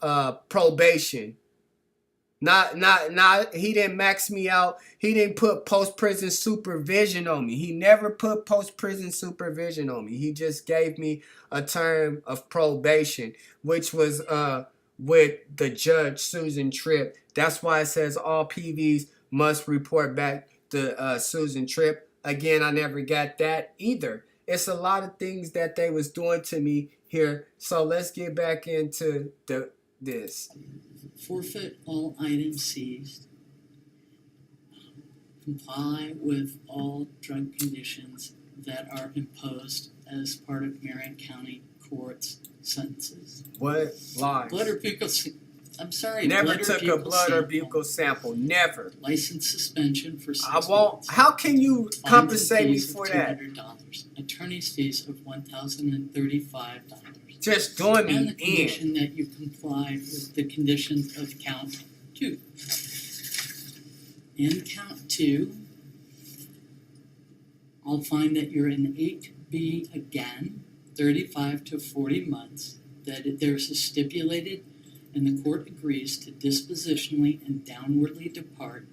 probation. Not. He didn't max me out. He didn't put post-prison supervision on me. He never put post-prison supervision on me. He just gave me a term of probation, which was with the judge, Susan Tripp. That's why it says all PVs must report back to Susan Tripp. Again, I never got that either. It's a lot of things that they was doing to me here. So let's get back into this. Forfeit all items seized. Comply with all drug conditions that are imposed as part of Marion County Court's sentences. What? Lies. Blood or buccal I'm sorry. Never blood or took a buccal blood or sample. buccal sample. Never. License suspension for 6 I months. won't. How can you Fines and compensate me fees of for that? $200. Attorney's fees of $1,035. Just doing And me the condition that you comply with the conditions of count 2. In count 2, I'll find that you're in 8B again, 35 to 40 months, that there's a stipulated and the court agrees to dispositionally and downwardly depart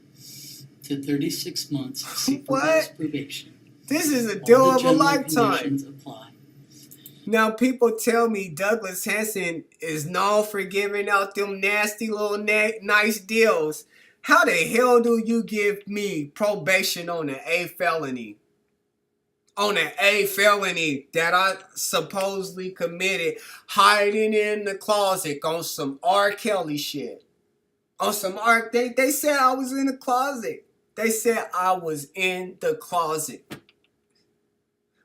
to 36 months of supervised probation. This is a All deal the of a general lifetime. conditions apply. Now, people tell me Douglas Hanson is known for giving out them nasty little nice deals. How the hell do you give me probation on an A felony? On an A felony that I supposedly committed, hiding in the closet on some R. Kelly shit. On some R. They said I was in the closet. They said I was in the closet.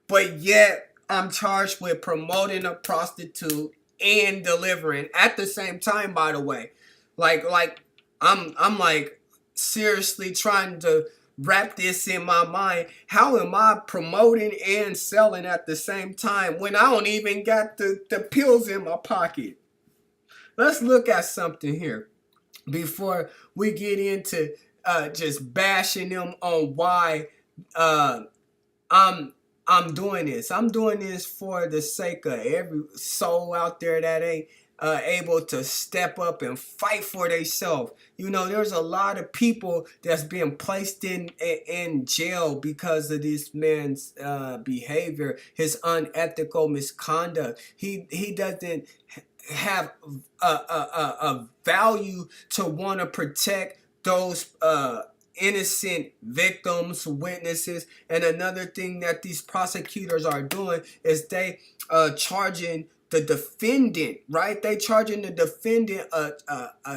But yet, I'm charged with promoting a prostitute and delivering at the same time, by the way. Like I'm like seriously trying to wrap this in my mind. How am I promoting and selling at the same time when I don't even got the pills in my pocket? Let's look at something here before we get into just bashing them on why I'm doing this. I'm doing this for the sake of every soul out there that ain't able to step up and fight for themselves. You know, there's a lot of people that's being placed in jail because of this man's behavior, his unethical misconduct. He doesn't have a value to want to protect those innocent victims, witnesses. And another thing that these prosecutors are doing is they charging the defendant, right? They charging the defendant a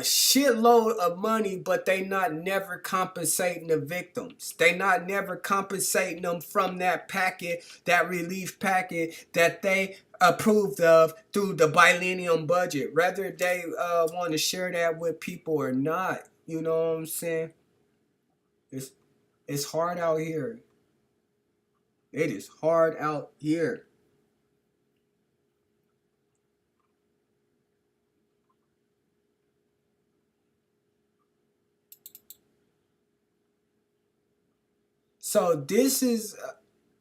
shitload of money, but they not never compensating the victims. They not never compensating them from that packet, that relief packet that they approved of through the biennium budget, whether they want to share that with people or not. You know what I'm saying? It's hard out here. It is hard out here. So this is,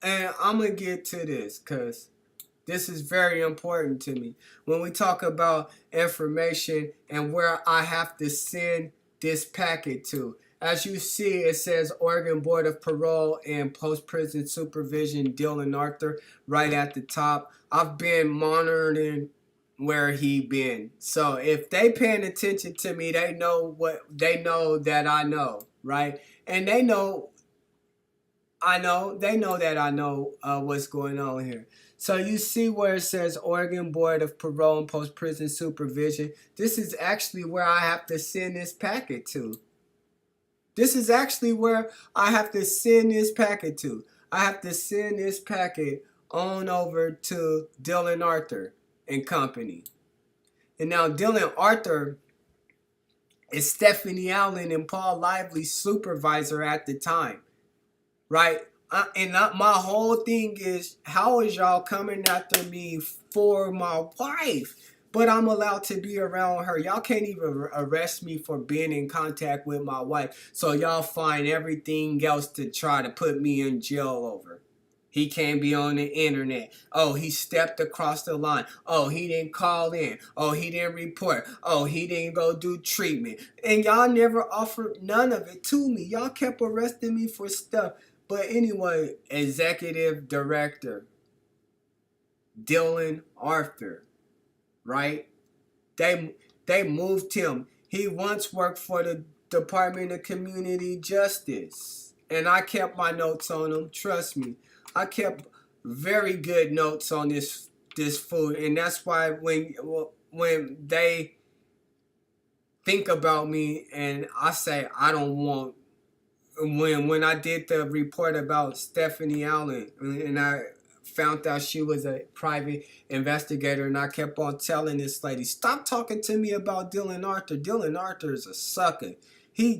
and I'm going to get to this because this is very important to me. When we talk about information and where I have to send this packet to. As you see, it says Oregon Board of Parole and Post-Prison Supervision, Dylan Arthur, right at the top. I've been monitoring where he been. So if they paying attention to me, they know that I know, right? And they know that I know what's going on here. So you see where it says Oregon Board of Parole and Post-Prison Supervision. This is actually where I have to send this packet to. This is actually where I have to send this packet to. I have to send this packet on over to Dylan Arthur and company. And now Dylan Arthur is Stephanie Allen and Paul Lively's supervisor at the time, right? My whole thing is, how is y'all coming after me for my wife? But I'm allowed to be around her. Y'all can't even arrest me for being in contact with my wife. So y'all find everything else to try to put me in jail over. He can't be on the internet. Oh, he stepped across the line. Oh, he didn't call in. Oh, he didn't report. Oh, he didn't go do treatment. And y'all never offered none of it to me. Y'all kept arresting me for stuff. But anyway, executive director Dylan Arthur, right? They moved him. He once worked for the Department of Community Justice. And I kept my notes on him. Trust me. I kept very good notes on this food, and that's why when they think about me and I say I don't want, when I did the report about Stephanie Allen and I found out she was a private investigator, and I kept on telling this lady, stop talking to me about Dylan Arthur. Dylan Arthur is a sucker. He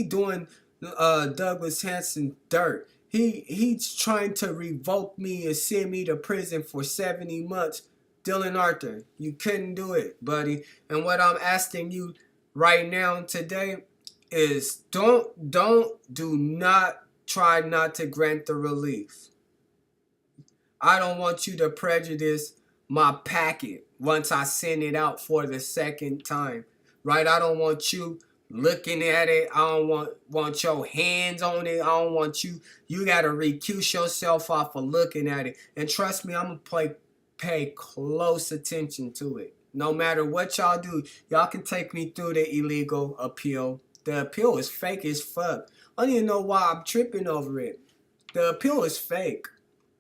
doing Douglas Hanson dirt. He's trying to revoke me and send me to prison for 70 months. Dylan Arthur, you couldn't do it, buddy. And what I'm asking you right now today is do not try not to grant the relief. I don't want you to prejudice my packet once I send it out for the second time, right? I don't want you looking at it. I don't want your hands on it. I don't want you. You got to recuse yourself off of looking at it. And trust me, I'm going to pay close attention to it. No matter what y'all do, y'all can take me through the illegal appeal. The appeal is fake as fuck. I don't even know why I'm tripping over it. The appeal is fake.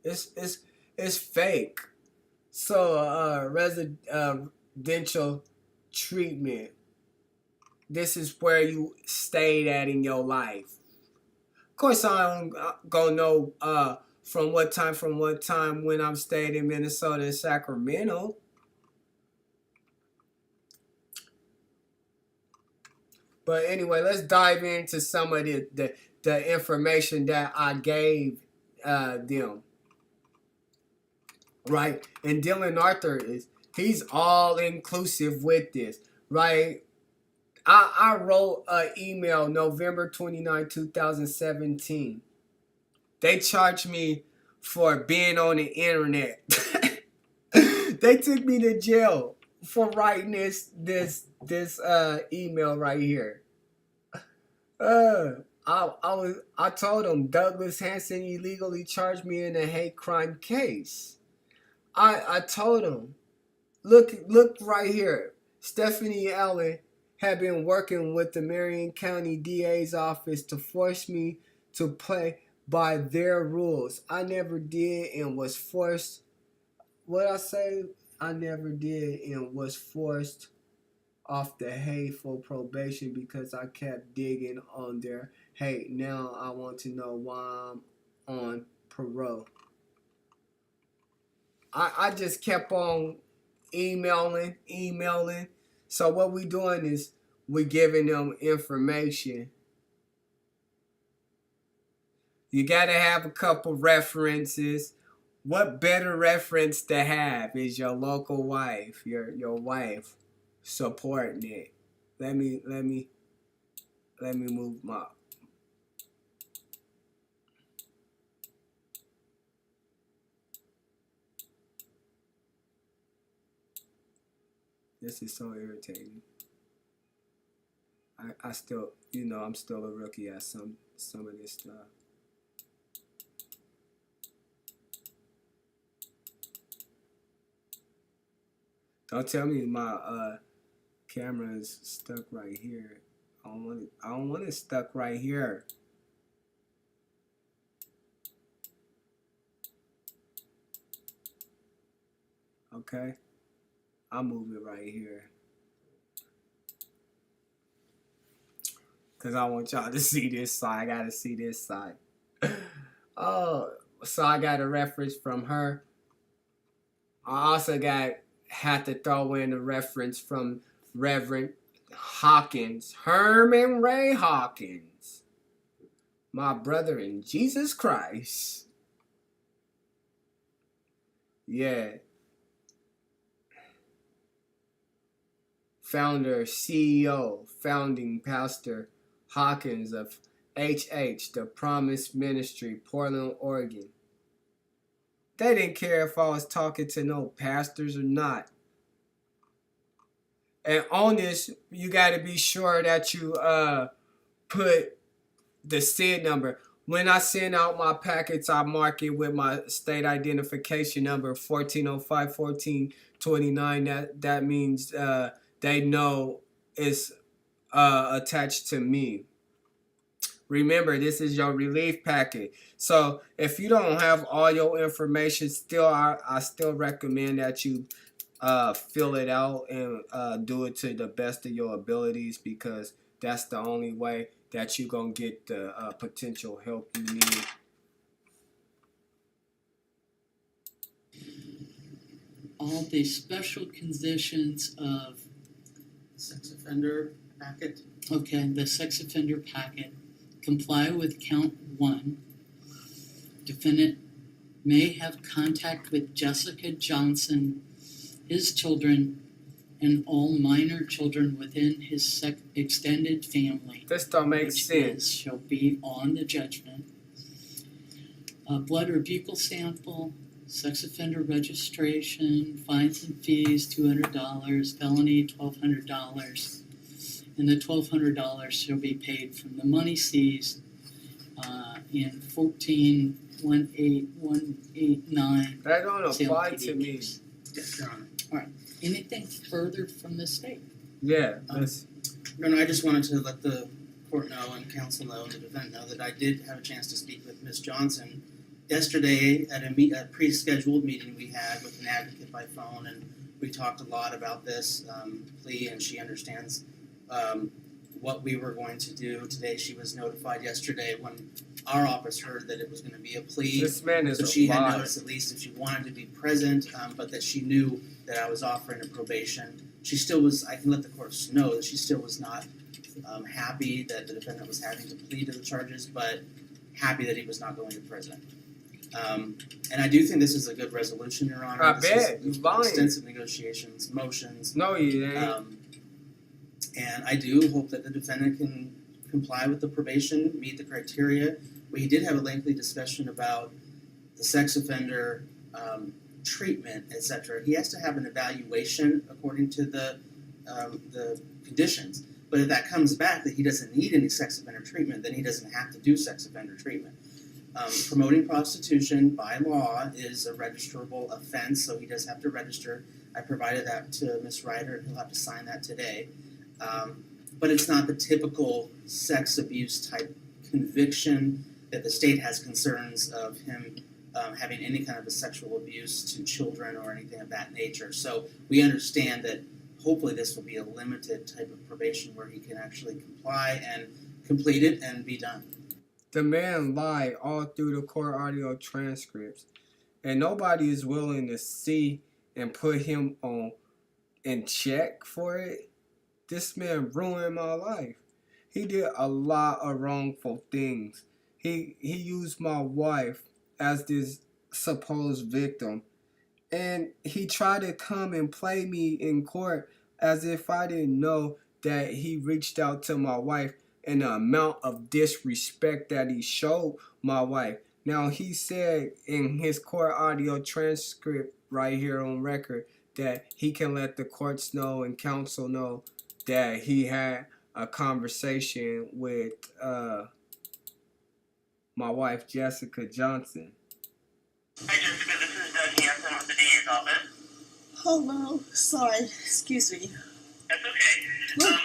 It's fake. So, residential treatment. This is where you stayed at in your life. Of course, I don't gonna know from what time when I'm staying in Minnesota and Sacramento. But anyway, let's dive into some of the information that I gave them. Right? And Dylan Arthur he's all inclusive with this, right? I wrote an email November 29, 2017. They charged me for being on the internet. They took me to jail for writing this email right here. I told them Douglas Hanson illegally charged me in a hate crime case. I told him, look right here. Stephanie Allen had been working with the Marion County DA's office to force me to play by their rules. I never did and was forced. What I say? I never did and was forced off the hateful probation because I kept digging on their hate. Now I want to know why I'm on parole. I just kept on emailing. So what we doing is we giving them information. You gotta have a couple references. What better reference to have is your local wife, your wife supporting it. Let me move my. This is so irritating. I still, I'm still a rookie at some of this stuff. Don't tell me my camera is stuck right here. I don't want it stuck right here. Okay? I'll move it right here. Because I want y'all to see this side. I got to see this side. Oh, so I got a reference from her. I also had to throw in a reference from Reverend Hawkins. Herman Ray Hawkins. My brother in Jesus Christ. Yeah. Founder, CEO, founding pastor Hawkins of HH, the Promise Ministry, Portland, Oregon. They didn't care if I was talking to no pastors or not. And on this, you got to be sure that you put the SID number. When I send out my packets, I mark it with my state identification number 1405 1429. That means they know it's attached to me. Remember, this is your relief packet. So if you don't have all your information, I still recommend that you fill it out and do it to the best of your abilities, because that's the only way that you're going to get the potential help you need. All the special conditions of, Sex offender packet. okay, the sex offender packet comply with count 1. Defendant may have contact with Jessica Johnson, his children, and all minor children within his extended family. This don't make which sense. shall be on the judgment. Blood or buccal sample, sex offender registration, fines and fees $200, felony $1,200, and the $1,200 shall be paid from the money seized in 14-18189. That don't apply CLPD to me. case. Yes, Your Honor. Anything further from the state? Yeah. No, I just wanted to let the court know and counsel know and the defendant know that I did have a chance to speak with Ms. Johnson yesterday at a pre-scheduled meeting we had with an advocate by phone, and we talked a lot about this plea, and she understands what we were going to do today. She was notified yesterday when our office heard that it was going to be a plea. This man is So a she had liar. noticed, at least, if she wanted to be present, but that she knew that I was offering a probation. She still was, I can let the court know that she still was not happy that the defendant was having to plead to the charges, but happy that he was not going to prison. And I do think this is a good resolution, Your Honor. I This bet. is You're lying. extensive negotiations, motions. No, you ain't. And I do hope that the defendant can comply with the probation, meet the criteria. We did have a lengthy discussion about the sex offender treatment, etc. He has to have an evaluation according to the conditions. But if that comes back that he doesn't need any sex offender treatment, then he doesn't have to do sex offender treatment. Promoting prostitution by law is a registrable offense, so he does have to register. I provided that to Ms. Ryder, and he'll have to sign that today. But it's not the typical sex abuse type conviction that the state has concerns of him having any kind of a sexual abuse to children or anything of that nature. So we understand that hopefully this will be a limited type of probation where he can actually comply and complete it and be done. The man lied all through the court audio transcripts, and nobody is willing to see and put him on in check for it. This man ruined my life. He did a lot of wrongful things. He used my wife as this supposed victim, and he tried to come and play me in court as if I didn't know that he reached out to my wife and the amount of disrespect that he showed my wife. Now, he said in his court audio transcript right here on record that he can let the courts know and counsel know that he had a conversation with my wife, Jessica Johnson. Hi, Jessica. This is Doug Hanson with the DA's office. Hello. Sorry. Excuse me. That's okay. And I have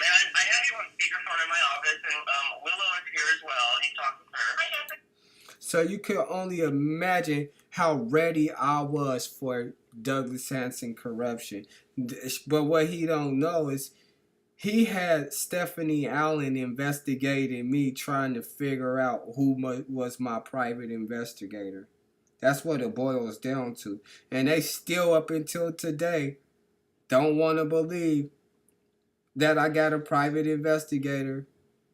you on speakerphone in my office, and Willow is here as well. You talk with her. Hi, Jessica. So you can only imagine how ready I was for Douglas Hanson corruption. But what he don't know is he had Stephanie Allen investigating me, trying to figure out who was my private investigator. That's what it boils down to. And they still, up until today, don't want to believe that I got a private investigator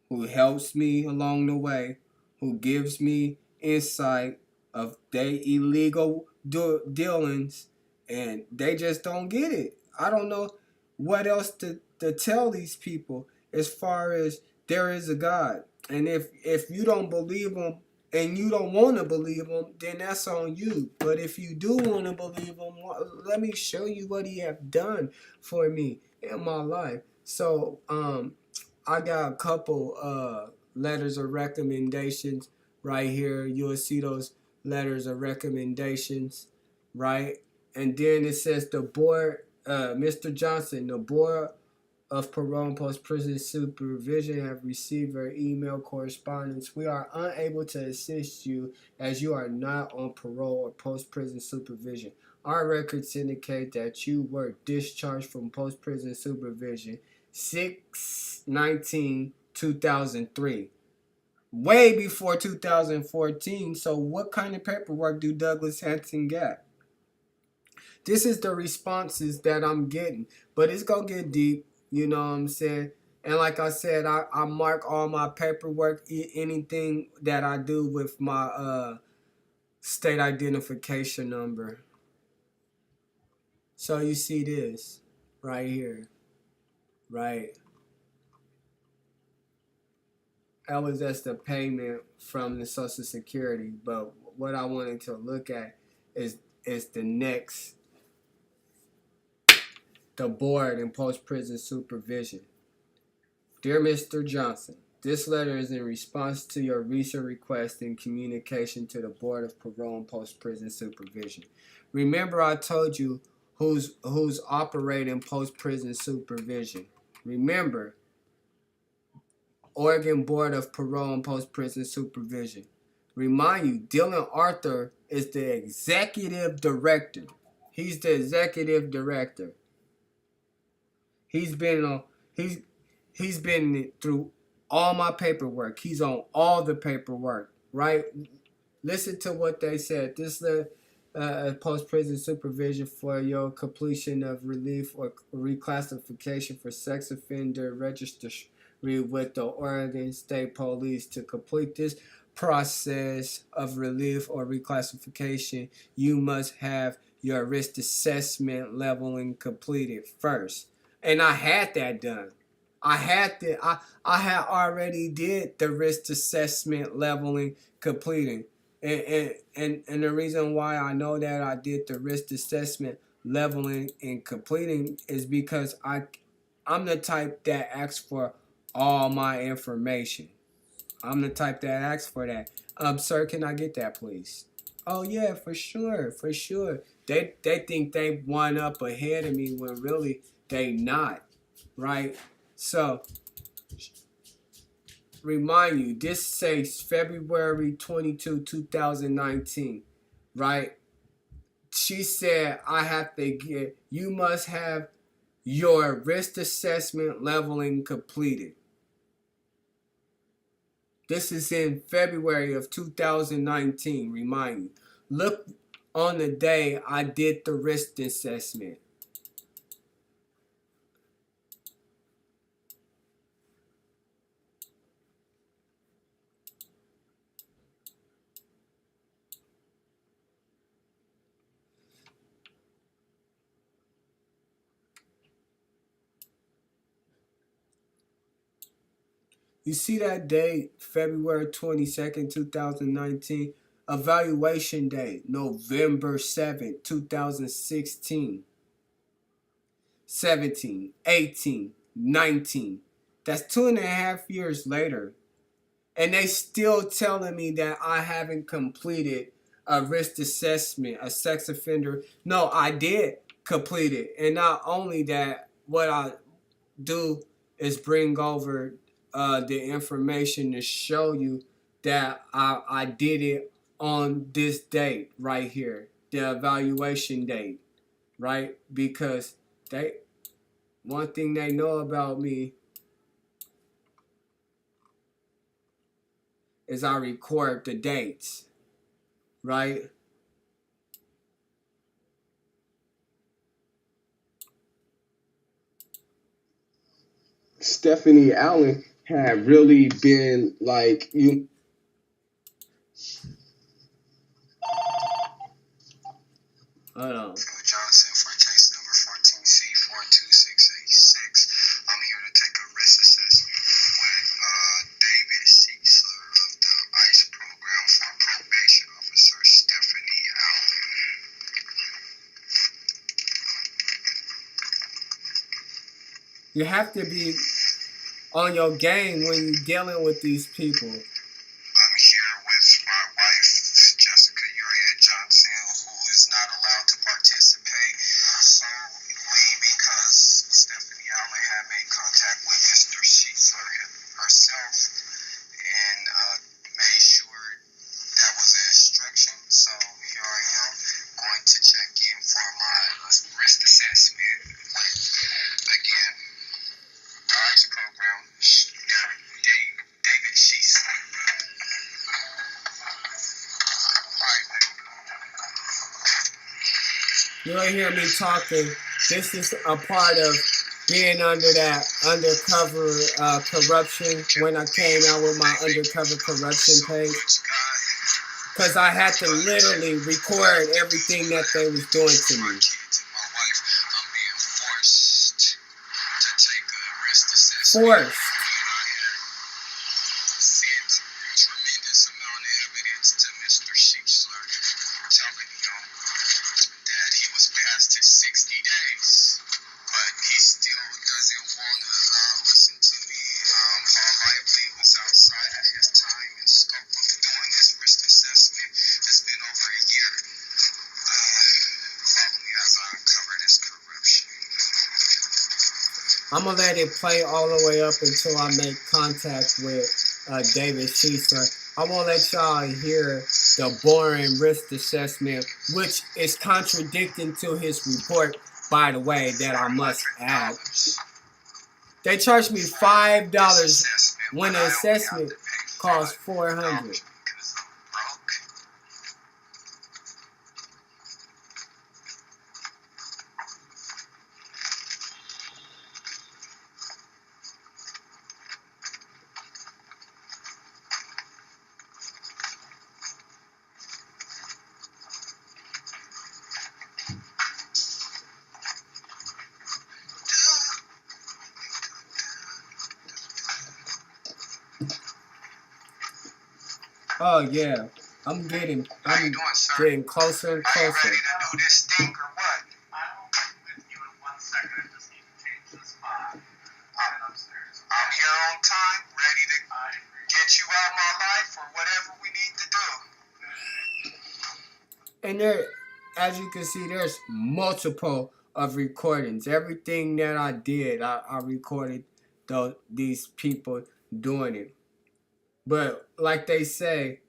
who helps me along the way, who gives me insight of their illegal dealings, and they just don't get it. I don't know what else to tell these people as far as there is a God. And if you don't believe him, and you don't want to believe him, then that's on you. But if you do want to believe him, let me show you what he have done for me in my life. So I got a couple letters of recommendations right here. You'll see those letters of recommendations, right? And then it says the board, Mr. Johnson, the board of parole and post-prison supervision have received your email correspondence. We are unable to assist you as you are not on parole or post-prison supervision. Our records indicate that you were discharged from post-prison supervision 6/19/2003. Way before 2014. So what kind of paperwork do Douglas Hanson get? This is the responses that I'm getting. But it's going to get deep. You know what I'm saying? And like I said, I mark all my paperwork, anything that I do with my state identification number. So you see this right here, right? That was just the payment from the Social Security. But what I wanted to look at is the next, the board and post-prison supervision. Dear Mr. Johnson, this letter is in response to your recent request in communication to the Board of Parole and Post-Prison Supervision. Remember I told you who's operating post-prison supervision. Remember, Oregon Board of Parole and Post-Prison Supervision. Remind you, Dylan Arthur is the executive director. He's the executive director. He's been through all my paperwork. He's on all the paperwork, right? Listen to what they said. This post-prison supervision for your completion of relief or reclassification for sex offender registry with the Oregon State Police. To complete this process of relief or reclassification, you must have your risk assessment leveling completed first. And I had that done. I had already did the risk assessment leveling completing. And the reason why I know that I did the risk assessment leveling and completing is because I'm the type that asks for all my information. I'm the type that asks for that. Sir, can I get that, please? Oh yeah, for sure. They think they one up ahead of me when really they not, right? So, remind you, this says February 22, 2019, right? She said, you must have your risk assessment leveling completed. This is in February of 2019, remind you. Look on the day I did the risk assessment. You see that date, February 22nd, 2019. Evaluation date, November 7th, 2016. 17, 18, 19. That's 2.5 years later. And they still telling me that I haven't completed a risk assessment, a sex offender. No, I did complete it. And not only that, what I do is bring over the information to show you that I did it on this date right here, the evaluation date, right? Because one thing they know about me is I record the dates, right? Stephanie Allen had really been like you. Hold on. Phil Johnson for case number 14C42686. I'm here to take a risk assessment with David Seisler of the ICE program for You have to be on your game when you're dealing with these people. I'm here with my wife, Jessica Uriah Johnson, who is not allowed to participate solely because Stephanie Allen had made contact with Mr. Sheetsler herself and made sure that was an instruction. So here I am going to check in for my risk assessment with, again, RISE program, David Sheetsler. You don't hear me talking. This is a part of being under that undercover corruption when I came out with my undercover corruption page. Because I had to literally record everything that they was doing to me. Forced. I'm gonna let it play all the way up until I make contact with David Sheetsler. I won't let y'all hear the boring risk assessment, which is contradicting to his report, by the way, that I must add. They charged me $5 when the assessment cost $400. Oh yeah, I'm getting closer and closer. Ready to do this thing or what? I will be with you in 1 second. I just need to change the spot. I'm upstairs. I'm here on time, ready to get you out my life or whatever we need to do. And there, as you can see, there's multiple of recordings. Everything that I did, I recorded these people doing it. But like they say,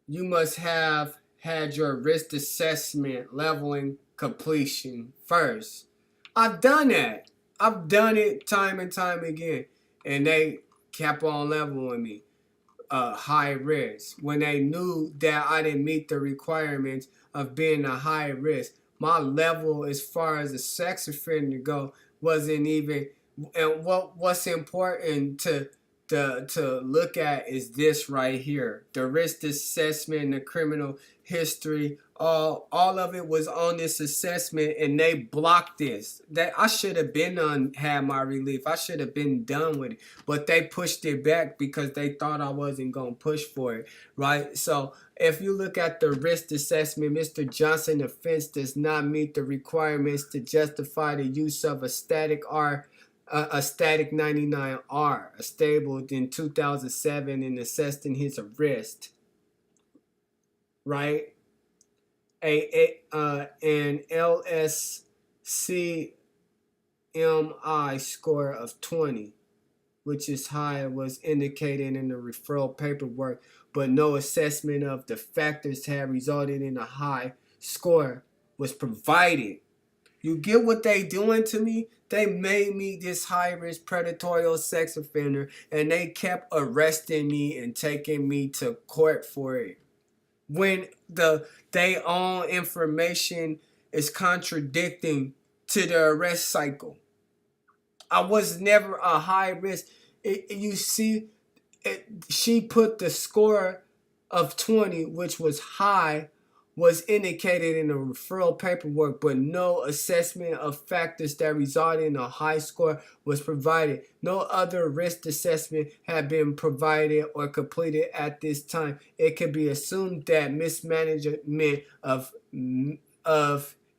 you must have had your risk assessment leveling completion first. I've done that. I've done it time and time again. And they kept on leveling me high risk. When they knew that I didn't meet the requirements of being a high risk, my level as far as a sex offender go wasn't even. And what's important to look at is this right here. The risk assessment, the criminal history, all of it was on this assessment, and they blocked this. That I should have been had my relief. I should have been done with it. But they pushed it back because they thought I wasn't going to push for it, right? So if you look at the risk assessment, Mr. Johnson offense does not meet the requirements to justify the use of a static 99R, stabled in 2007 and assessed in his arrest, right? An LSCMI score of 20, which is high, was indicated in the referral paperwork, but no assessment of the factors had resulted in a high score was provided. You get what they doing to me? They made me this high-risk predatory sex offender, and they kept arresting me and taking me to court for it. When they own information is contradicting to the arrest cycle. I was never a high risk. You see, she put the score of 20, which was high, was indicated in the referral paperwork, but no assessment of factors that resulted in a high score was provided. No other risk assessment had been provided or completed at this time. It could be assumed that mismanagement of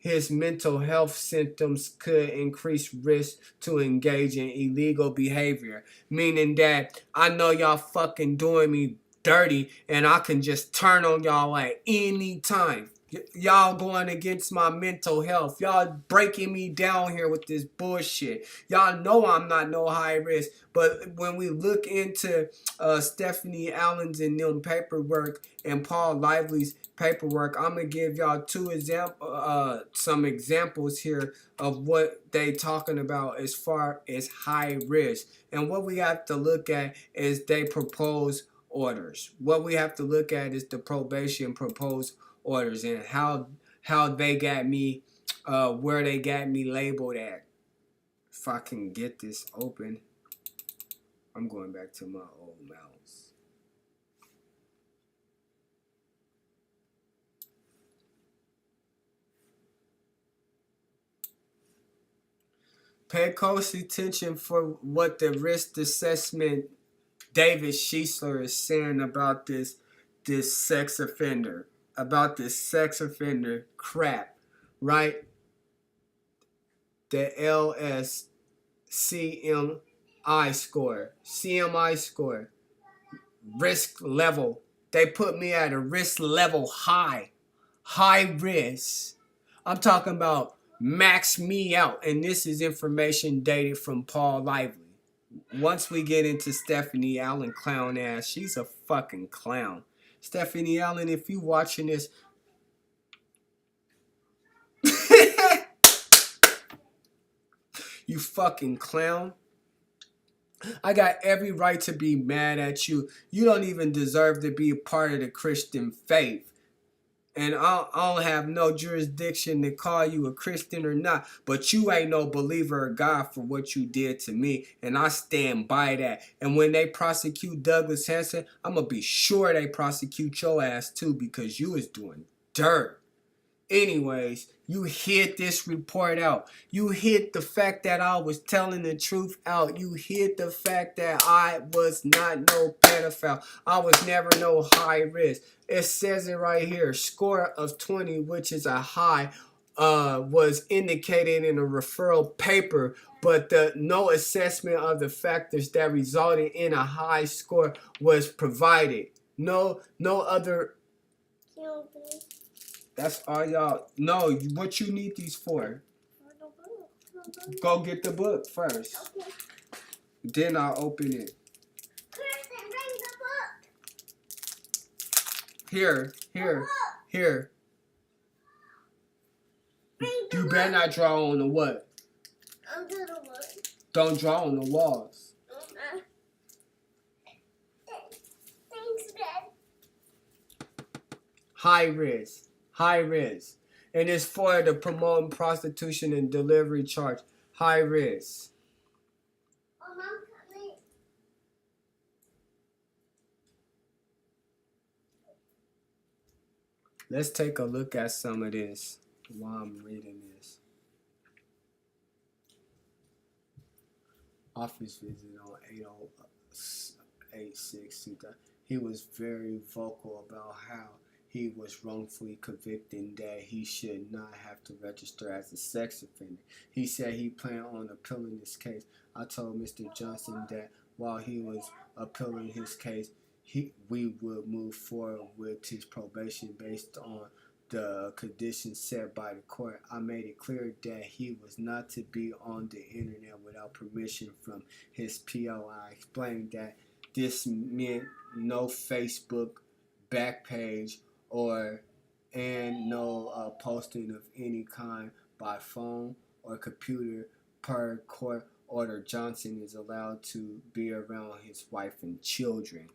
his mental health symptoms could increase risk to engage in illegal behavior. Meaning that I know y'all fucking doing me dirty and I can just turn on y'all at any time. Y'all going against my mental health. Y'all breaking me down here with this bullshit. Y'all know I'm not no high risk. But when we look into Stephanie Allen's and them paperwork and Paul Lively's paperwork, I'm gonna give y'all some examples here of what they talking about as far as high risk. And what we have to look at is they propose orders. What we have to look at is the probation proposed orders and how they got me where they got me labeled at. If I can get this open, I'm going back to my old mouse. Pay close attention for what the risk assessment David Schiesler is saying about this sex offender. About this sex offender crap, right? The LSCMI score, CMI score, risk level. They put me at a risk level high risk. I'm talking about max me out, and this is information dated from Paul Lively. Once we get into Stephanie Allen clown ass, she's a fucking clown. Stephanie Allen, if you watching this, you fucking clown. I got every right to be mad at you. You don't even deserve to be a part of the Christian faith. And I don't have no jurisdiction to call you a Christian or not. But you ain't no believer of God for what you did to me. And I stand by that. And when they prosecute Douglas Hanson, I'm going to be sure they prosecute your ass too, because you was doing dirt. Anyways, you hid this report out. You hid the fact that I was telling the truth out. You hid the fact that I was not no pedophile. I was never no high risk. It says it right here. Score of 20, which is a high, was indicated in a referral paper, but no assessment of the factors that resulted in a high score was provided. No other. That's all y'all. No, what you need these for? Go get the book first. Okay. Then I'll open it. Kristen, bring the book. Here. You better not draw on the what? I'm gonna look. Don't draw on the walls. Thanks, Dad. High risk. And it's for the promoting prostitution and delivery charge. High risk. Oh, Mom, coming. Let's take a look at some of this while I'm reading this. Office visit on 8/06/2000. He was very vocal about how he was wrongfully convicted that he should not have to register as a sex offender. He said he planned on appealing this case. I told Mr. Johnson that while he was appealing his case, we would move forward with his probation based on the conditions set by the court. I made it clear that he was not to be on the internet without permission from his PO. I explained that this meant no Facebook back page and no posting of any kind by phone or computer. Per court order, Johnson is allowed to be around his wife and children.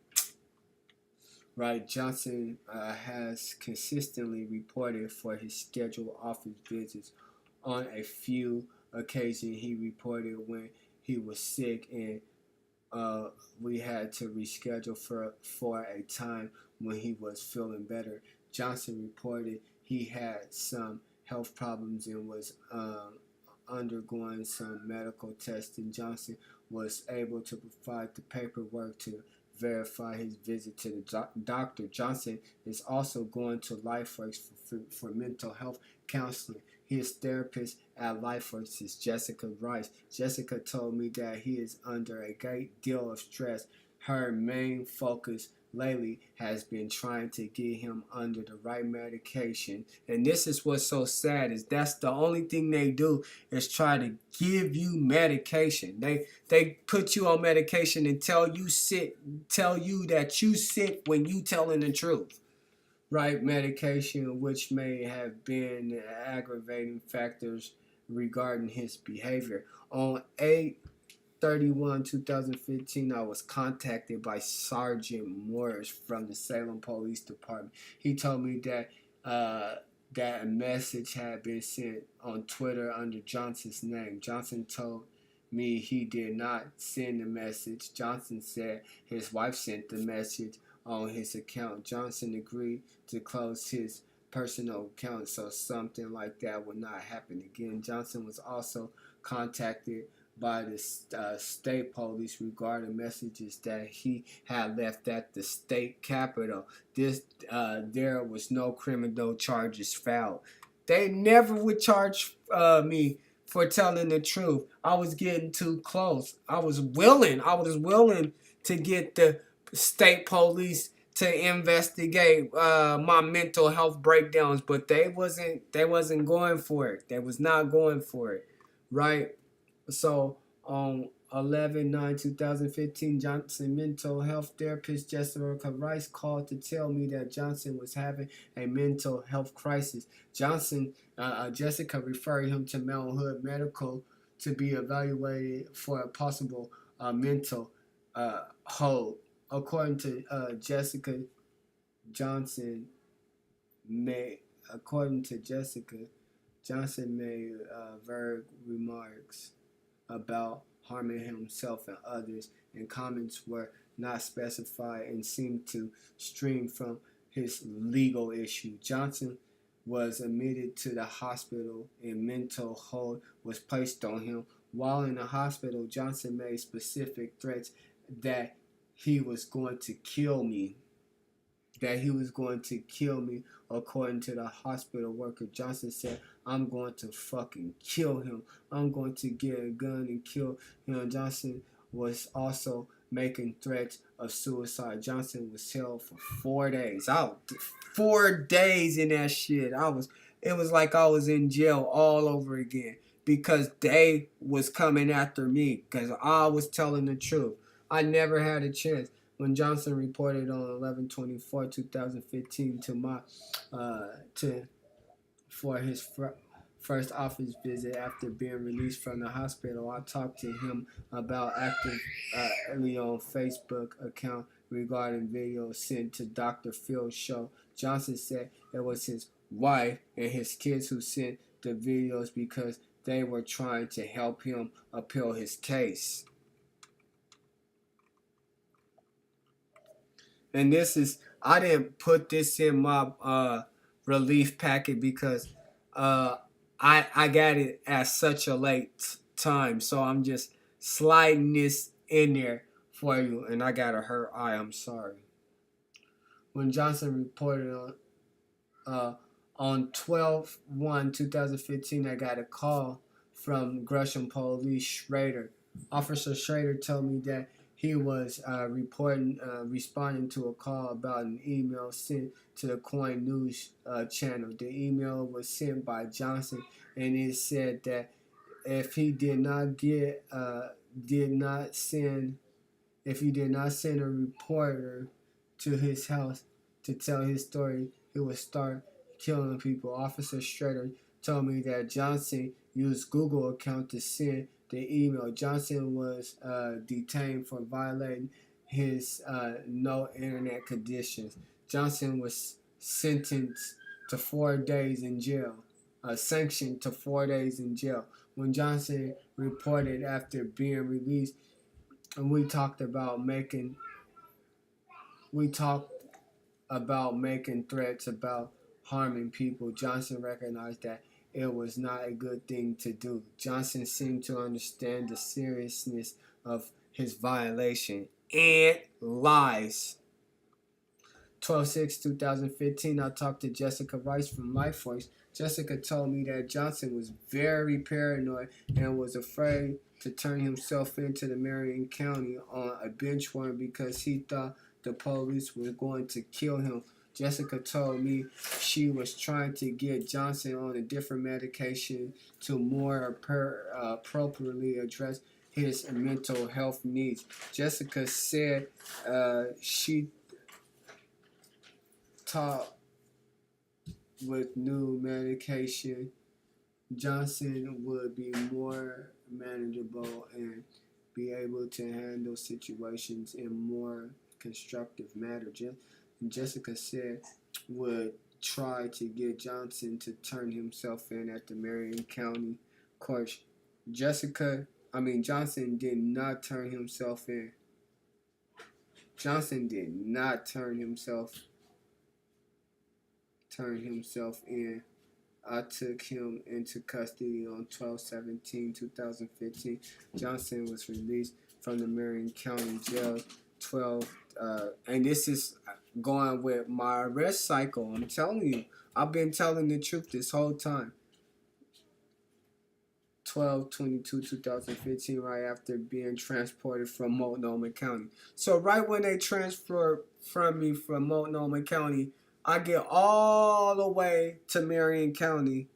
Right, Johnson has consistently reported for his scheduled office visits. On a few occasions, he reported when he was sick and we had to reschedule for a time when he was feeling better. Johnson reported he had some health problems and was undergoing some medical testing. Johnson was able to provide the paperwork to verify his visit to the doctor. Johnson is also going to LifeWorks for mental health counseling. his therapist at LifeWorks is Jessica Rice. Jessica told me that he is under a great deal of stress. Her main focus lately has been trying to get him under the right medication. And this is what's so sad, is that's the only thing they do, is try to give you medication. They put you on medication and tell you that you sick when you telling the truth. Right medication, which may have been aggravating factors regarding his behavior. On 8/31/2015, I was contacted by Sergeant Morris from the Salem Police Department. He told me that that a message had been sent on Twitter under Johnson's name. Johnson told me he did not send the message. Johnson said his wife sent the message on his account. Johnson agreed to close his personal account so something like that would not happen again. Johnson was also contacted by the state police regarding messages that he had left at the state capitol. There was no criminal charges filed. They never would charge me for telling the truth. I was getting too close. I was willing to get the state police to investigate my mental health breakdowns, but they wasn't going for it. They was not going for it, right? So on 11/9/2015, Johnson mental health therapist Jessica Rice called to tell me that Johnson was having a mental health crisis. Jessica referred him to Mount Hood Medical to be evaluated for a possible mental hold. According to Jessica, Johnson made vague remarks about harming himself and others, and comments were not specified and seemed to stem from his legal issue. Johnson was admitted to the hospital and mental hold was placed on him. While in the hospital, Johnson made specific threats that he was going to kill me. According to the hospital worker. Johnson said, "I'm going to fucking kill him. I'm going to get a gun and kill him." Johnson was also making threats of suicide. Johnson was held for 4 days. 4 days in that shit. It was like I was in jail all over again, because they was coming after me because I was telling the truth. I never had a chance. When Johnson reported on 11/24/2015 for his first office visit after being released from the hospital, I talked to him about actively on Facebook account regarding videos sent to Dr. Phil's show. Johnson said it was his wife and his kids who sent the videos because they were trying to help him appeal his case. And I didn't put this in my relief packet because I got it at such a late time. So I'm just sliding this in there for you. And I got a hurt eye. I'm sorry. When Johnson reported on 12/1/2015, I got a call from Gresham Police Schrader. Officer Schrader told me that he was responding to a call about an email sent to the Coin News channel. The email was sent by Johnson, and it said that if he did not send a reporter to his house to tell his story, he would start killing people. Officer Schrader told me that Johnson used Google account to send the email. Johnson was detained for violating his no internet conditions. Johnson was sentenced to 4 days in jail, sanctioned to 4 days in jail. When Johnson reported after being released, and we talked about making threats about harming people, Johnson recognized that it was not a good thing to do. Johnson seemed to understand the seriousness of his violation and lies. 12/6/2015, I talked to Jessica Rice from LifeVoice. Jessica told me that Johnson was very paranoid and was afraid to turn himself into the Marion County on a bench warrant because he thought the police were going to kill him. Jessica told me she was trying to get Johnson on a different medication to more appropriately address his mental health needs. Jessica said she thought with new medication, Johnson would be more manageable and be able to handle situations in more constructive manner. Jessica said would try to get Johnson to turn himself in at the Marion County Court. Johnson did not turn himself in. Johnson did not turn himself in. I took him into custody on 12/17/2015. Johnson was released from the Marion County Jail 12. And this is going with my arrest cycle. I'm telling you, I've been telling the truth this whole time. 12/22/2015, right after being transported from Multnomah County. So right when they transfer from me from Multnomah County, I get all the way to Marion County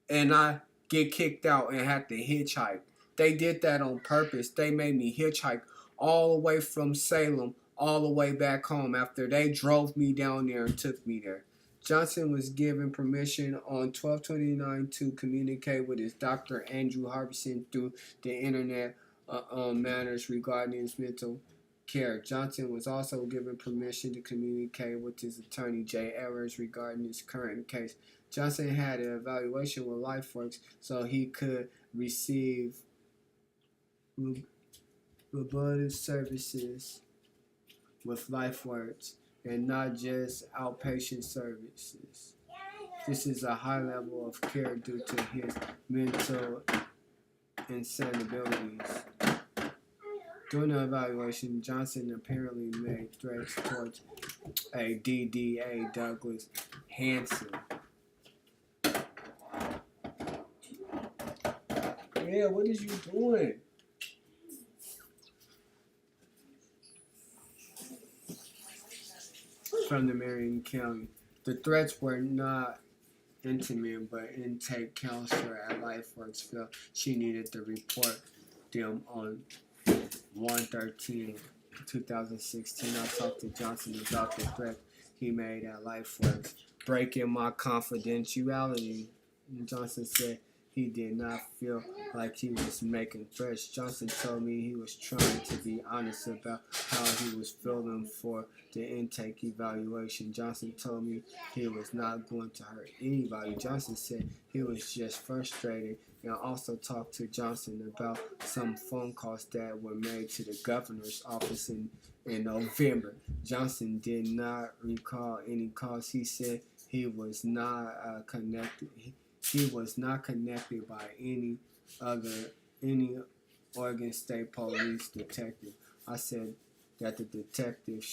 and I get kicked out and have to hitchhike. They did that on purpose. They made me hitchhike all the way from Salem all the way back home after they drove me down there and took me there. Johnson was given permission on 12/29 to communicate with his doctor, Andrew Harbison, through the internet on matters regarding his mental care. Johnson was also given permission to communicate with his attorney, Jay Evers, regarding his current case. Johnson had an evaluation with LifeWorks so he could receive robotic services with LifeWorks and not just outpatient services. This is a high level of care due to his mental insanibilities. During the evaluation, Johnson apparently made threats towards a DDA, Douglas Hanson. Yeah, what is you doing? From the Marion County. The threats were not intimate, but intake counselor at LifeWorks felt she needed to report them on 1/13/2016. I talked to Johnson about the threat he made at LifeWorks, breaking my confidentiality. Johnson said he did not feel like he was making threats. Johnson told me he was trying to be honest about how he was feeling for the intake evaluation. Johnson told me he was not going to hurt anybody. Johnson said he was just frustrated, and I also talked to Johnson about some phone calls that were made to the governor's office in November. Johnson did not recall any calls. He said he was not connected. He was not connected by any Oregon State Police detective. I said that the detective,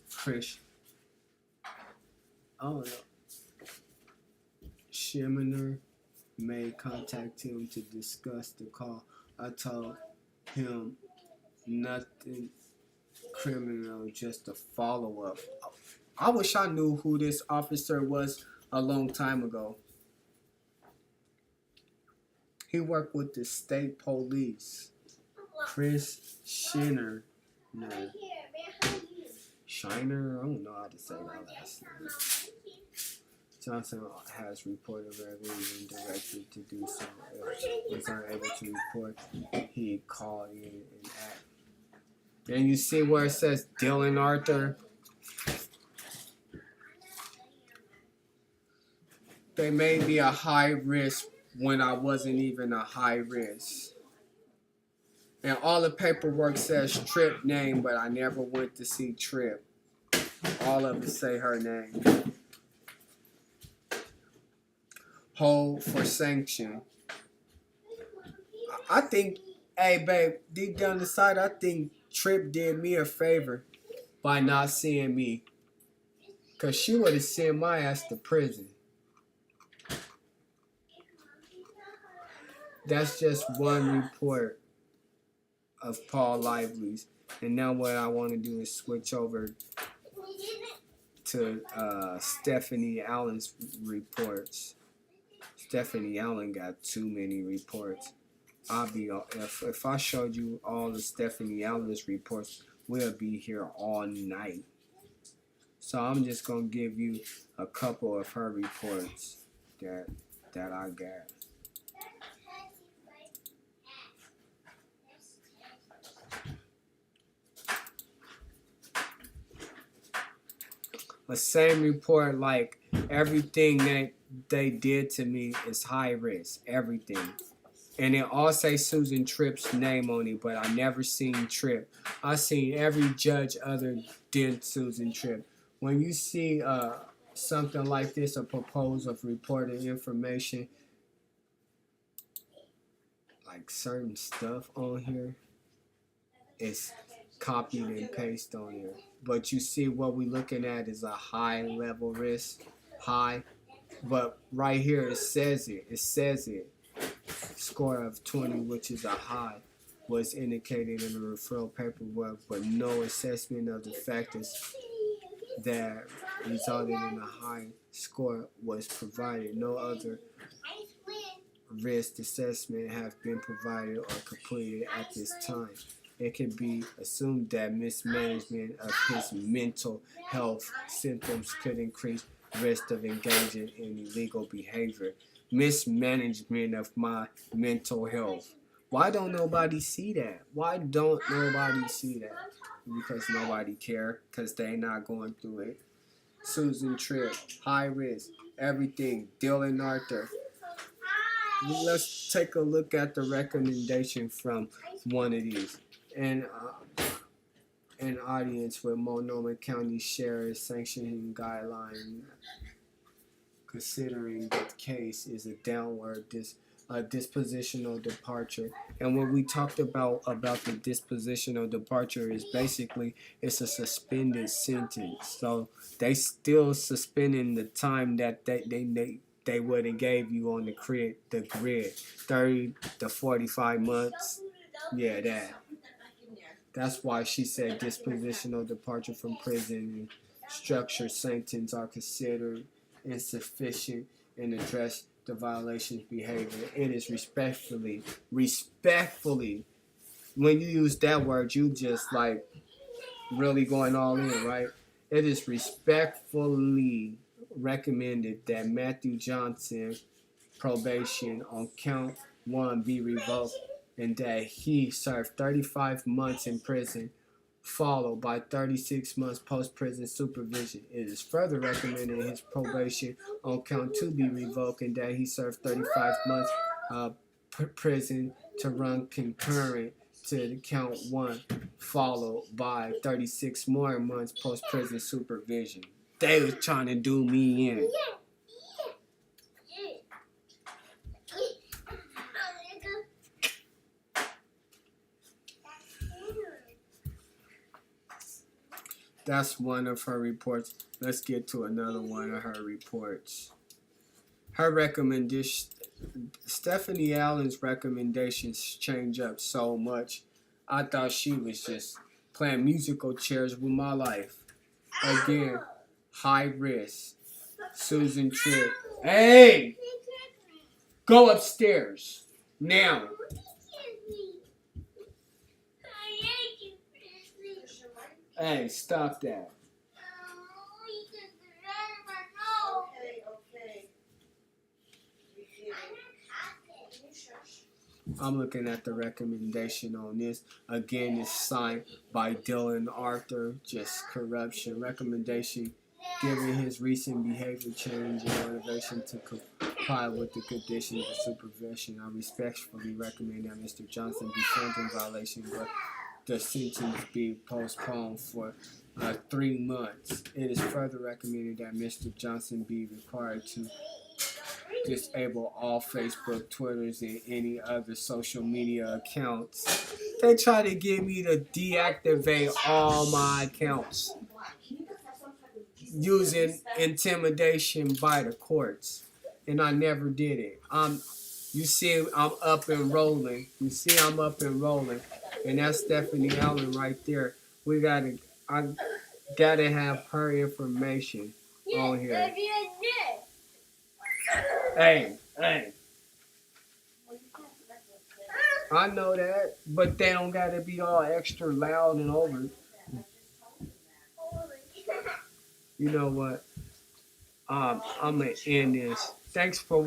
Chris, Shimmer may contact him to discuss the call. I told him nothing criminal, just a follow-up. I wish I knew who this officer was a long time ago. He worked with the state police. Chris Shiner. No. Shiner? I don't know how to say that last name. Johnson has reported regularly and directed to do so. If he was unable to report, he called in and act. Then you see where it says Dylan Arthur? They made me a high risk when I wasn't even a high risk. And all the paperwork says Tripp name, but I never went to see Tripp. All of it say her name. Hold for sanction. I think, hey babe, deep down inside, I think Tripp did me a favor by not seeing me Because she would have sent my ass to prison. That's just one report of Paul Lively's. And now what I want to do is switch over to Stephanie Allen's reports. Stephanie Allen got too many reports. If I showed you all of Stephanie Allen's reports, we'll be here all night. So I'm just gonna give you a couple of her reports that I got. The same report, like everything that they did to me is high risk. Everything. And it all say Susan Tripp's name on it, but I never seen Tripp. I seen every judge other than Susan Tripp. When you see something like this, a proposal of reported information, like certain stuff on here, it's copied and pasted on here. But you see what we're looking at is a high level risk, high. But right here it says it. Score of 20, which is a high, was indicated in the referral paperwork, but no assessment of the factors that resulted in a high score was provided. No other risk assessment have been provided or completed at this time. It can be assumed that mismanagement of his mental health symptoms could increase risk of engaging in illegal behavior. Mismanagement of my mental health. Why don't nobody see that? Why don't nobody see that? Because nobody care, because they not going through it. Susan Tripp, high risk, everything. Dylan Arthur. Let's take a look at the recommendation from one of these. And an audience with Multnomah County Sheriff's sanctioning guideline, considering the case is a downward dispositional departure. And what we talked about the dispositional departure is basically it's a suspended sentence. So they still suspending the time that they would have gave you on the grid, 30 to 45 months. Yeah, that. That's why she said dispositional departure from prison and structured sentence are considered insufficient and address the violation's behavior. It is respectfully, when you use that word, you just like really going all in, right? It is respectfully recommended that Matthew Johnson probation on count 1 be revoked and that he served 35 months in prison, followed by 36 months post-prison supervision. It is further recommended his probation on count 2 be revoked and that he served 35 months prison to run concurrent to count 1, followed by 36 more months post-prison supervision. They was trying to do me in. That's one of her reports. Let's get to another one of her reports. Her recommendation, Stephanie Allen's recommendations change up so much. I thought she was just playing musical chairs with my life. Again, high risk. Susan Tripp. Hey! Go upstairs. Now. Hey, stop that. I'm looking at the recommendation on this. Again, it's signed by Dylan Arthur, just corruption. Recommendation, given his recent behavior change and motivation to comply with the conditions of supervision, I respectfully recommend that Mr. Johnson be found in violation, but the sentence be postponed for 3 months. It is further recommended that Mr. Johnson be required to disable all Facebook, Twitters, and any other social media accounts. They try to get me to deactivate all my accounts. using intimidation by the courts, and I never did it. You see, I'm up and rolling. You see, I'm up and rolling, and that's Stephanie Allen right there. I gotta have her information on here. Hey. I know that, but they don't gotta be all extra loud and over. You know what? I'm gonna end this. Thanks for